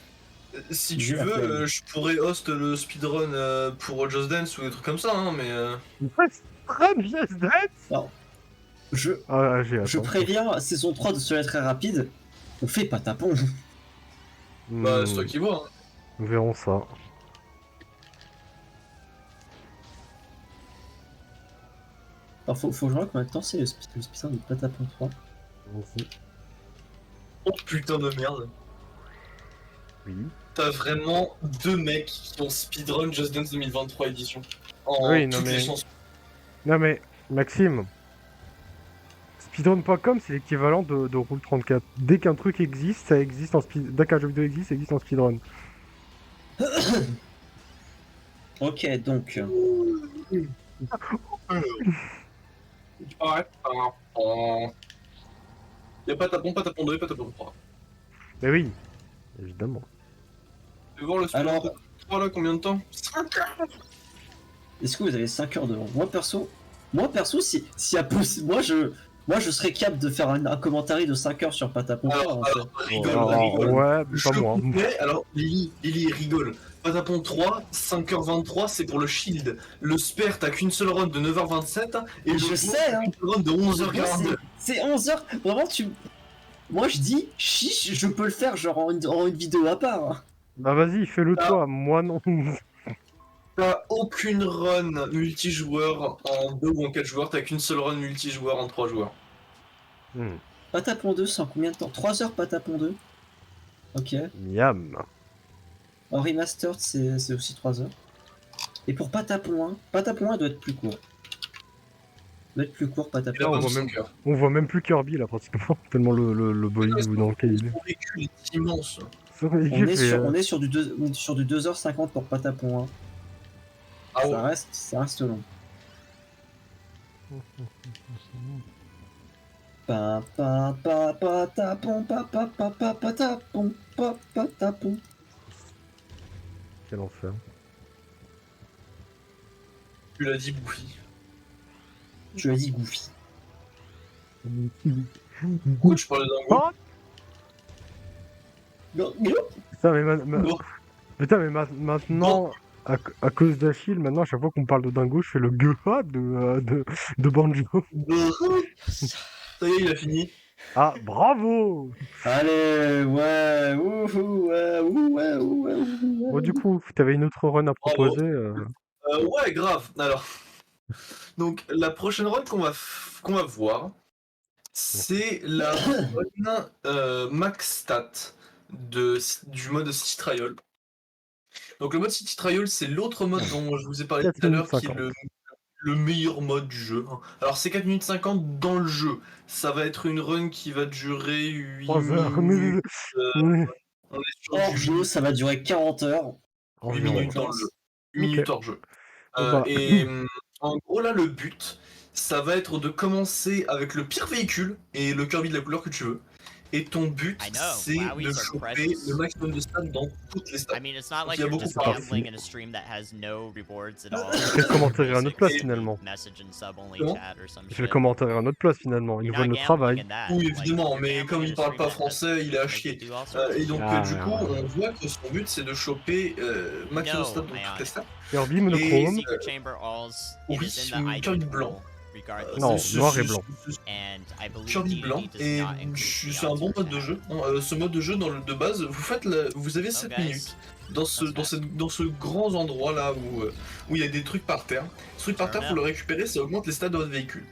si tu Je vais veux, l'appeler. je pourrais host le speedrun pour Just Dance ou des trucs comme ça, hein, mais. Run Just Dance. Je préviens, saison 3 de Soleil très rapide, on fait pas tapon. Bah, c'est toi qui vois. Hein. Nous verrons ça. Alors faut que je vois combien de temps c'est le speedrun de Patapon 3. Merci. Oh putain de merde. Oui. T'as vraiment 2 mecs qui ont speedrun Just Dance 2023 édition. En Oui, non, toutes les mais- chansons. Non mais, Maxime, speedrun.com c'est l'équivalent de Rule 34. Dès qu'un truc existe, ça existe en speed... Dès qu'un jeu vidéo existe, ça existe en speedrun. Ok, donc. Y'a pas tapon 2, pas tapon 3. Mais oui, évidemment. Tu veux voir le speedrun Alors- de 3 là, combien de temps? Est-ce que vous avez 5 heures devant moi perso, si y a moi je serais capable de faire un commentaire de 5 heures sur Patapon 3 en fait. Rigole, Alors, rigole. ouais, Je pas moi. mais alors Lily rigole. Patapon 3, 5h23 c'est pour le shield. Le spare t'as qu'une seule run de 9h27 et Je le sais, boss, t'as hein. qu'une run de 11h42. C'est 11 heures, vraiment tu. Moi je dis, chiche, je peux le faire genre en une vidéo à part. Hein. Bah vas-y, fais-le Ah. toi, moi non. T'as aucune run multijoueur en 2 ou en 4 joueurs, t'as qu'une seule run multijoueur en 3 joueurs. Hmm, Patapon 2, c'est en combien de temps? 3 heures Patapon 2. Ok. Miam. En remastered, c'est aussi 3 heures. Et pour Patapon 1 doit être plus court. Doit être plus court, Et Patapon la on run voit de même- 5 heures. On voit même plus Kirby là pratiquement, tellement le bolide ou dans lequel il est. Son véhicule est immense. Son On véhicule est, fait, on est sur du 2h50 pour Patapon 1. Ah ouais. Ça reste long. Patapon, patapon, patapon. Quel enfer. Tu l'as dit Bouffi. Je l'ai dit Goofy. Pourquoi tu parles d'un Oh Non, Putain, mais, Bon. Putain, mais maintenant, à cause d'Achille, maintenant, à chaque fois qu'on parle de Dingo, je fais le gueha de Banjo. Ça y est, il a fini. Ah, bravo! Allez, ouais, ouhou, ouais, ouais, ouais. Bon, du coup, t'avais une autre run à proposer. Ouais, grave. Alors, donc la prochaine run qu'on va voir, c'est la run max stat du mode City Trial. Donc le mode City Trial, c'est l'autre mode dont je vous ai parlé 4 tout à l'heure, minutes qui est 50. le meilleur mode du jeu. Alors c'est 4 minutes 50 dans le jeu. Ça va être une run qui va durer 8 3 heures. minutes. On est sur Hors du jeu, ça va durer 40 heures. 8 minutes dans le jeu. 8 Ok. minutes hors jeu. Bon, bah. En gros, là, le but, ça va être de commencer avec le pire véhicule et le Kirby de la couleur que tu veux. Et ton but, I know, c'est Wowies de are choper precious. le maximum de stats dans toutes les stats. I mean, it's not like Il y a you're beaucoup just de parties. gambling in a stream that has no rewards at all. Il fait le commentaire à notre place Basically, finalement. message and sub only Comment chat or some Il fait le shit. commentaire à notre place finalement. Il You're voit not notre gambling travail. in that. Oui, Like, évidemment, you're mais gambling comme in il a parle stream pas that français, il est à doesn't chier. make you do all sorts of Et donc, Ah, du coup, ouais. on voit que son but, c'est de choper maximum No, stats dans Ion. toutes les stats. Kirby shit. monochrome. Secret chamber alls, it oui, is in the une item Kirby pool, blanc. regardless Non, of- noir et blanc. And I believe Kirby DDD blanc, does et not include the c'est un bon odds mode de for jeu. that. Ce mode de jeu de base, vous avez 7 guys. minutes dans That's dans ce grand endroit là où il y a des trucs par terre. Ce truc par terre, faut le récupérer, ça augmente les stats de votre véhicule.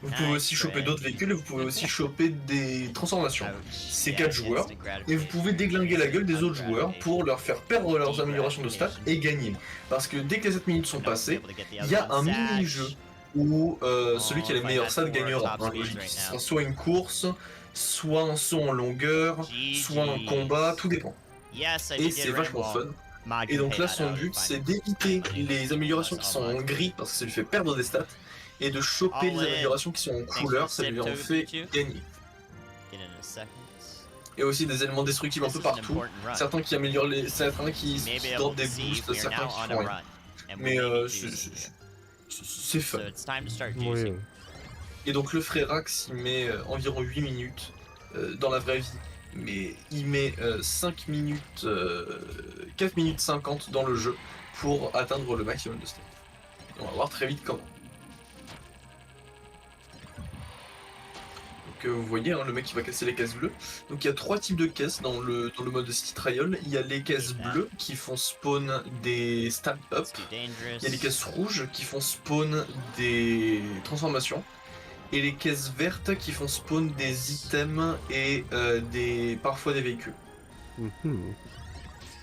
Vous pouvez Nice, aussi choper Ray. d'autres véhicules et vous pouvez aussi choper des transformations. Ouch. C'est Yeah, 4 joueurs. instant Et vous pouvez déglinguer la gueule des autres joueurs pour leur faire perdre leurs améliorations de stats et gagner. Parce que dès que les 7 minutes sont passées, il y a un mini-jeu où celui qui a les meilleurs stats gagnera. Hein, logique. Ce sera soit une course, soit un saut en longueur, soit un combat, tout dépend. Yes, I Et did c'est get vachement Rainbow. fun. Mod Et can donc pay là, that son out, but, fine. c'est d'éviter les améliorations qui sont en gris parce que ça lui fait perdre des stats et de choper les améliorations qui sont en couleur, ça lui en fait gagner. Get in a second. Et aussi des éléments destructibles un This peu is an partout. important run. Certains qui améliorent certains qui Maybe able donnent to des see boosts, we are certains now qui on a font rien. run. And we Mais may be c'est juicing. fun. So it's time to start Oui. juicing. Et donc le Frérax, il met environ 8 minutes dans la vraie vie. Mais il met 5 minutes, 4 minutes 50 dans le jeu pour atteindre le maximum de stats. On va voir très vite comment. Donc vous voyez, hein, le mec qui va casser les caisses bleues. Donc il y a 3 types de caisses dans le mode City Trial. Il y a les caisses bleues qui font spawn des stat up. Let's be dangerous. Il y a les caisses rouges qui font spawn des transformations. Et les caisses vertes qui font spawn des items et parfois des véhicules. Mhm.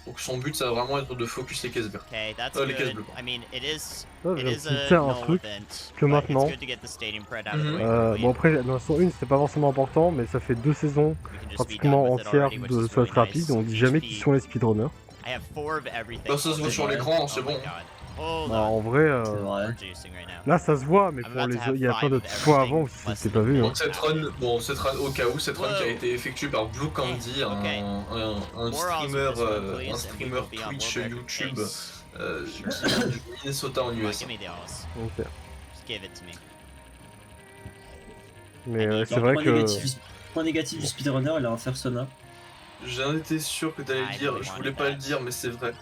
Donc son but, ça va vraiment être de focus les caisses vertes. Okay, that's les caisses good. bleues. I mean, it is Là, it je is me a tiens un null truc event, que but maintenant. it's good to get the stadium pred out of the way Bon quickly. après, dans la saison 1, c'était pas forcément important, mais ça fait 2 saisons We can just be done pratiquement with it entières already, which de is Swat really Rapid, nice. on dit jamais qui HP. sont les speedrunners. I have 4 of everything. Bah, ça se voit sur l'écran, c'est Oh my bon. god. Hold Bah, on. en vrai, C'est vrai. We're juicing right now. là ça se voit, mais I'm pour about les to have il y a plein 5 d'autres of fois everything avant où less c'était than pas vu. Hein. Donc cette run, au cas où, cette run qui a Wow. été effectuée par Blue Candy, Ok. un More awesome streamer, this run, please, un and we streamer will be on Twitch, world record YouTube, pace. qui vient du Minnesota en Come on, USA. give me the Oz. Ok. Just give it to me. Mais c'est Alors, vrai point que point négatif du speedrunner, il a un Fersona. J'en étais sûr que t'allais I le dire, really je wanted voulais pas le that. dire, mais c'est vrai.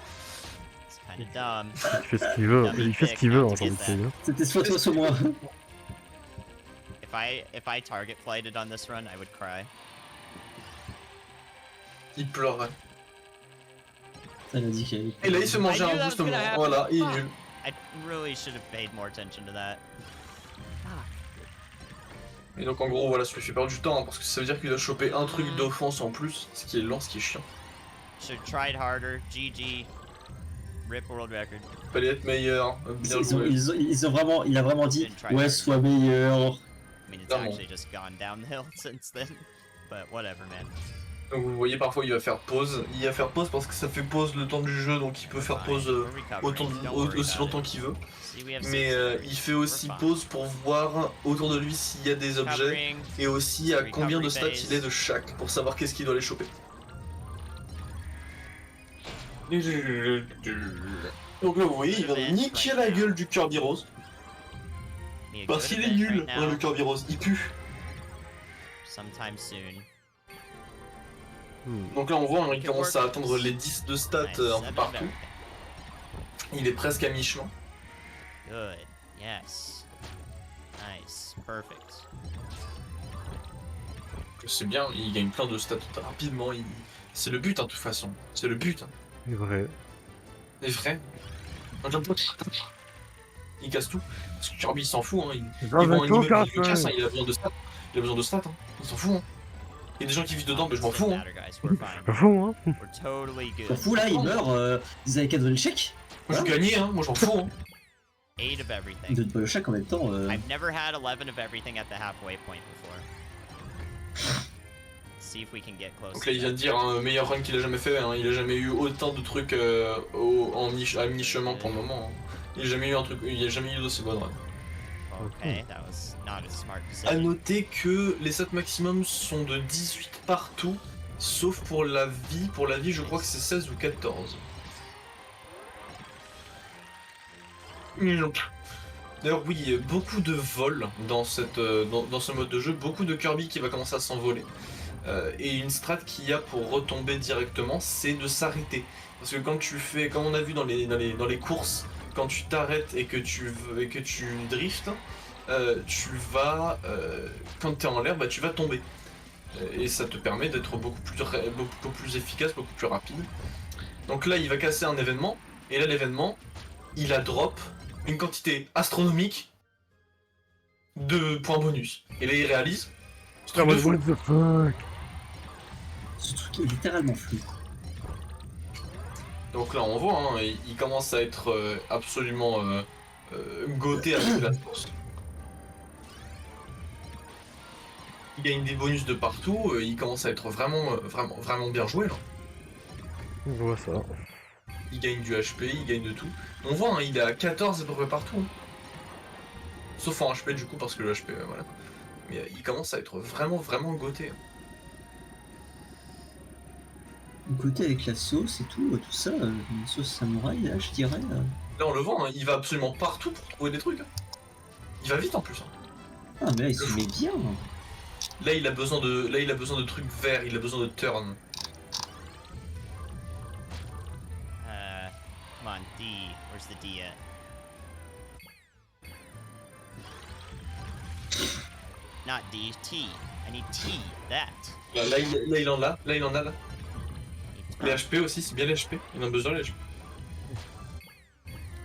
It's kind of dumb. il fait ce qu'il veut, Dummy il fait ce pick qu'il veut not en to tant get que that. player. C'était soit toi, soit moi. If I target flighted on this run, I would cry. Il pleurait. Ça l'a dit qu'il Et là, il se mangeait I knew un that boost was gonna moment. happen. Voilà, il est Fuck. nul. I really should have paid more attention to that. Et donc en gros, voilà, ça lui fait perdre du temps, hein, parce que ça veut dire qu'il a chopé un truc d'offense en plus, ce qui est lent, ce qui est chiant. Should have tried harder. GG. Rip world record. Fallait être meilleur, bien joué. Il a vraiment dit Didn't try ouais, hard. sois meilleur. I mean, it's Clairement. actually just gone downhill since then. But whatever, man. Donc vous voyez, parfois il va faire pause. Il va faire pause parce que ça fait pause le temps du jeu, donc il peut faire Fine, pause we're recovering, don't worry aussi about longtemps it. qu'il veut. See, we have Mais 6 victories. il fait aussi We're fine. pause pour voir autour de lui s'il y a des objets Recovering. et aussi à combien de Recovery stats phase. il est de chaque pour savoir qu'est-ce qu'il doit aller choper. Donc là vous voyez, il vient de niquer la gueule du Kirby Rose Me a parce good qu'il est event nul, right now. le Kirby Rose, il pue. Sometime soon. Donc là on voit, hein, il commence à atteindre les 10 de stats Nice, un peu seven of partout. everything. Il est presque à mi-chemin. Good. Yes. Nice. Perfect. C'est bien, il gagne plein de stats rapidement. C'est le but, hein, de toute façon. C'est le but. Hein. C'est vrai. C'est vrai. Il casse tout. Parce que Kirby il s'en fout. Hein. Il vend un immeuble, il le casse, hein. Il a besoin de stats. Il a besoin de stats. Hein. Il s'en fout. Hein. Il y a des gens qui vivent dedans, mais je m'en fous. Hein. Matter, guys. We're fine. À fond, hein. We're totally T'en good. fous là, il meurt. Ils avaient qu'à donner le chèque. Moi je gagnais, hein. Moi j'en fous. Hein. 8 of Ils everything. donnent pas le chèque en même temps. I've never had 11 of everything at the halfway point before. See if we can get close. Donc là to il vient that. de dire un meilleur run qu'il a jamais fait. Hein. Il a jamais eu autant de trucs à mi-chemin pour le moment. Hein. Il a jamais eu un truc. Il a jamais eu d'aussi bonne run. Okay, that was not a smart A decision. noter que les stats maximum sont de 18 partout, sauf pour la vie. Pour la vie, je crois que c'est 16 ou 14. D'ailleurs, oui, beaucoup de vols dans ce mode de jeu, beaucoup de Kirby qui va commencer à s'envoler. Et une strat qu'il y a pour retomber directement, c'est de s'arrêter. Parce que quand tu fais, comme on a vu dans les courses, quand tu t'arrêtes et que tu driftes, tu vas, quand tu es en l'air, bah, tu vas tomber. Et ça te permet d'être beaucoup plus efficace, beaucoup plus rapide. Donc là, il va casser un événement, et là, l'événement, il a drop une quantité astronomique de points bonus. Et là, il réalise ce truc de fou. What the fuck. Ce truc est littéralement flou. Donc là, on voit, hein, il commence à être absolument goté avec la course. Il gagne des bonus de partout, il commence à être vraiment bien joué là. On voit ça. Il gagne du HP, il gagne de tout. On voit, hein, il est à 14 à peu près partout. Sauf en HP du coup, parce que le HP, voilà. Mais il commence à être vraiment goté. Côté avec la sauce et tout ça, une sauce samouraï là, je dirais. Là on le voit, hein, il va absolument partout pour trouver des trucs. Hein. Il va vite en plus. Hein. Ah mais là il se met bien. Là il a besoin de trucs verts, il a besoin de turn. Come on, D. Where's the D at? Not D, T. I need T. That. Là il en a, là. Need Les HP aussi, c'est bien les HP, il en a besoin les HP.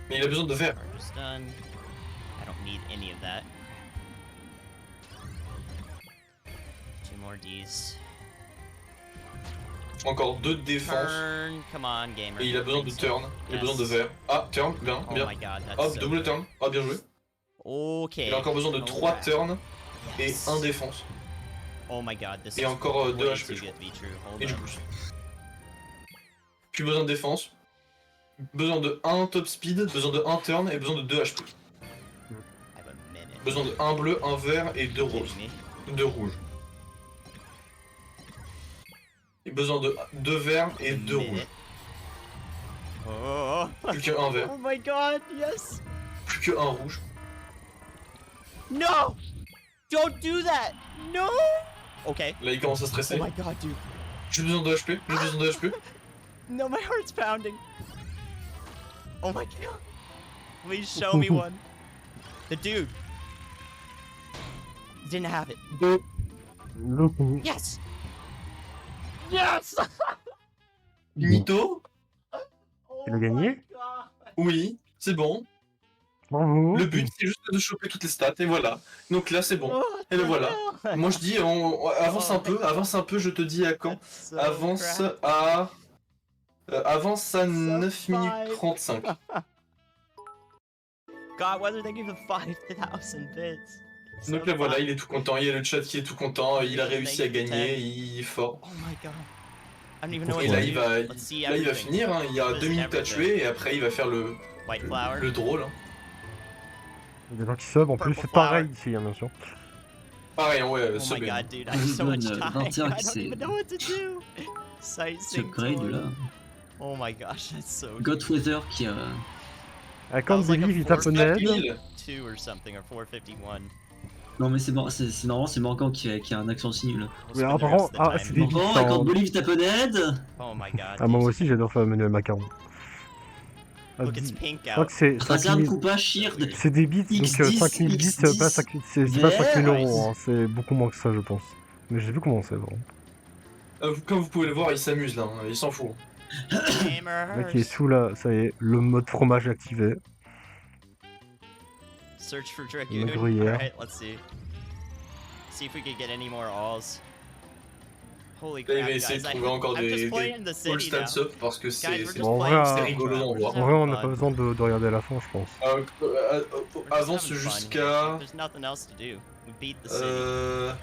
Mais il a besoin de vert. Charge done. I don't need any of that. 2 more Ds. Encore 2 de défense. Turn. Come on, gamer. Et il a besoin de Please. turn. Il a besoin de Yes. vert. Ah, turn, bien, Oh bien. my god, that's Hop, so double good. turn. Ah, bien joué. Okay. Il a encore besoin de 3 Alright. turns et Yes. 1 défense. Oh my god, this Et is encore, deux way HP, too je good to be true. Hold Et du on. boost. Plus besoin de défense. Besoin de 1 top speed, besoin de 1 turn et besoin de 2 HP. I have a minute. Besoin de 1 bleu, 1 vert et 2 Kidding roses. me? 2 rouges. Et besoin de 2 verts et 2 rouges. Minute. Oh. Plus que 1 vert. Oh my god, yes. Plus que 1 rouge. No! Don't do that! No! Okay. Là, il commence à Oh stresser. my god, dude. J'ai besoin de HP, j'ai besoin de HP. No, my heart's pounding. Oh my god. Please show me one. The dude. Didn't have it. Yes! Yes! Mytho? Oh Il a gagné? my god. Oui, c'est bon. Bravo. Le but, c'est juste de choper toutes les stats, et voilà. Donc là, c'est bon. What Et le the voilà. hell? Moi, je dis, avance un peu, je te dis à quand. That's so Avance crap. à... avance à 9 5. minutes 35. God, Weather, thank you for 5,000 bits. So Donc là, voilà, fun. il est tout content, il y a le chat qui est tout content, il a réussi à gagner, il est fort. Oh my god. I don't even know what Et to là, do. il va, Let's see là, il va everything. finir, hein. Il y a This 2 minutes à everything. tuer, et après, il va faire White flower. le drôle. Hein. Il y a des gens qui sub en plus, Purple c'est pareil flower. ici, hein, bien sûr. Pareil, hein, ouais, Oh my sub. god, dude, I have so much Bonne, time. 21 I qui don't s'est- even know what to do. Ce Sightseeing upgrade tour. là. Oh my gosh, that's so good. Godweather qui a. I can't Sounds like a believe il tape force Ned. 4000. 2 or something, or 451. Non mais c'est normalement c'est Morgan qui a un accent si nul. We'll Mais spend the apparemment, rest of the ah, time. c'est des Morgan, bits, hein. quand Bolivie taponade. Oh my god. Ah, moi dude. aussi j'adore faire Manuel Macaron. Ah, Look, it's dis- pink je crois out. que c'est Razard 5000. Coupa, Sheard. C'est des bits, donc X10, 5000 bits, X10, pas 5000, c'est pas 5000 vert. euros, hein, c'est beaucoup moins que ça, je pense. Mais j'ai vu comment c'est, vraiment. Comme vous pouvez le voir, il s'amuse là, hein, il s'en fout. Gamers. Le mec il est sous là, ça y est, le mode fromage activé. Search for Dragoon. gruyère. Alright, let's see. See if we can get any more alls. Holy Là, il crap, va essayer guys. de trouver encore I'm just des playing the all city stats now. up parce que Guys, c'est we're just Bon, en playing vrai, the hein, city rigolo now. d'en We're voir. just En vrai, on having n'a pas fun. besoin de regarder la fin, je pense. We're just avance having fun. jusqu'à... There's nothing else to do. We beat the city.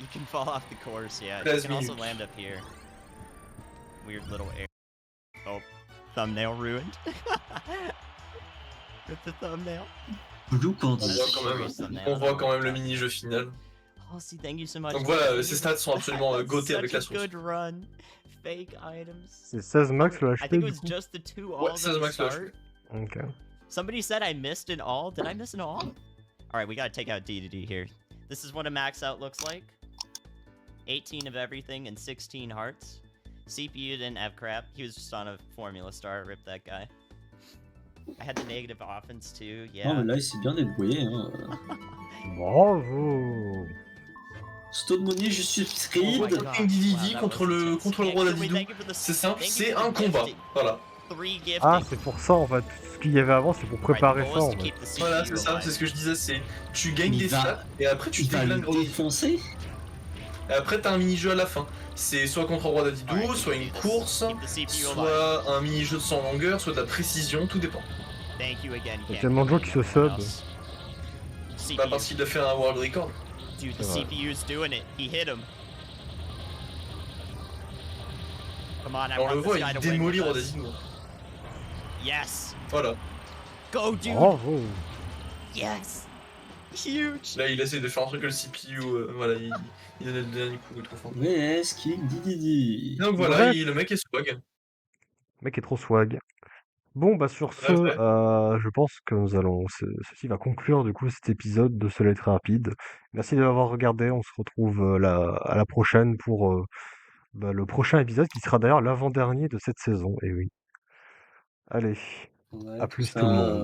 You can fall off the course, yeah. You 13 can also minutes. land up here. Weird little air. Oh, thumbnail ruined. Rip the thumbnail. Blue On Candy. voit quand même le mini-jeu final. Oh, see, thank you so much. Donc for voilà, that. ces stats sont absolument That's gotés avec la such a sauce. good run. Fake items. C'est 16 max le I HP think it du was coup. just the 2 Ouais, alls 16 at the max le start. Ok. Somebody said I missed an all. Did I miss an all? Alright, we gotta take out D to D here. This is what a max out looks like. 18 of everything and 16 hearts. CPU didn't have crap. He was just on a formula star. Rip that guy. I had the negative offense too. Non Yeah. mais là il s'est bien débrouillé. Hein. Bravo. Stone Money, je suis Oh my Creed. God. King Dididi Wow, that contre was le intense. contre le Yeah, roi Kirby, d'Adidou. thank you for the- C'est simple, thank you c'est for the un combat. gifting. Voilà. 3 gifting. Ah, c'est pour ça en fait. Ce qu'il y avait avant, c'est pour préparer Right, ça goal en is to fait. keep the CPU Voilà, c'est ça, alive. c'est ce que je disais, c'est tu gagnes Il des va- stats et après tu Il va le déglingues. défoncer. Et après t'as un mini-jeu à la fin. C'est soit contre le roi d'Adidou, Alright, soit keep une this- course, keep the CPU alive. soit un mini-jeu de sans longueur, soit de la précision, tout dépend. Thank you again. Il y a can't tellement de do gens qui se anything sub. else. Bah CPU. parce qu'il a fait un world record. Dude, the C'est vrai. CPU's doing it. He hit him. Come on, I On want le this voit, guy il to win démolit with roi us. d'Adidou. Yes. Voilà. Go, dude. Bravo. Yes. Huge. Là il essaie de faire un truc que le CPU, voilà, il donne le dernier coup trop fort. Ouais, King Dididi. Donc voilà, Bref. le mec est swag. Le mec est trop swag. Bon, bah sur ce, Ouais. je pense que nous allons. Ceci va conclure du coup cet épisode de Ce Lettre Rapide. Merci de l'avoir regardé. On se retrouve à la prochaine pour le prochain épisode qui sera d'ailleurs l'avant-dernier de cette saison. Et oui. Allez, Ouais, à tout plus ça, tout le monde.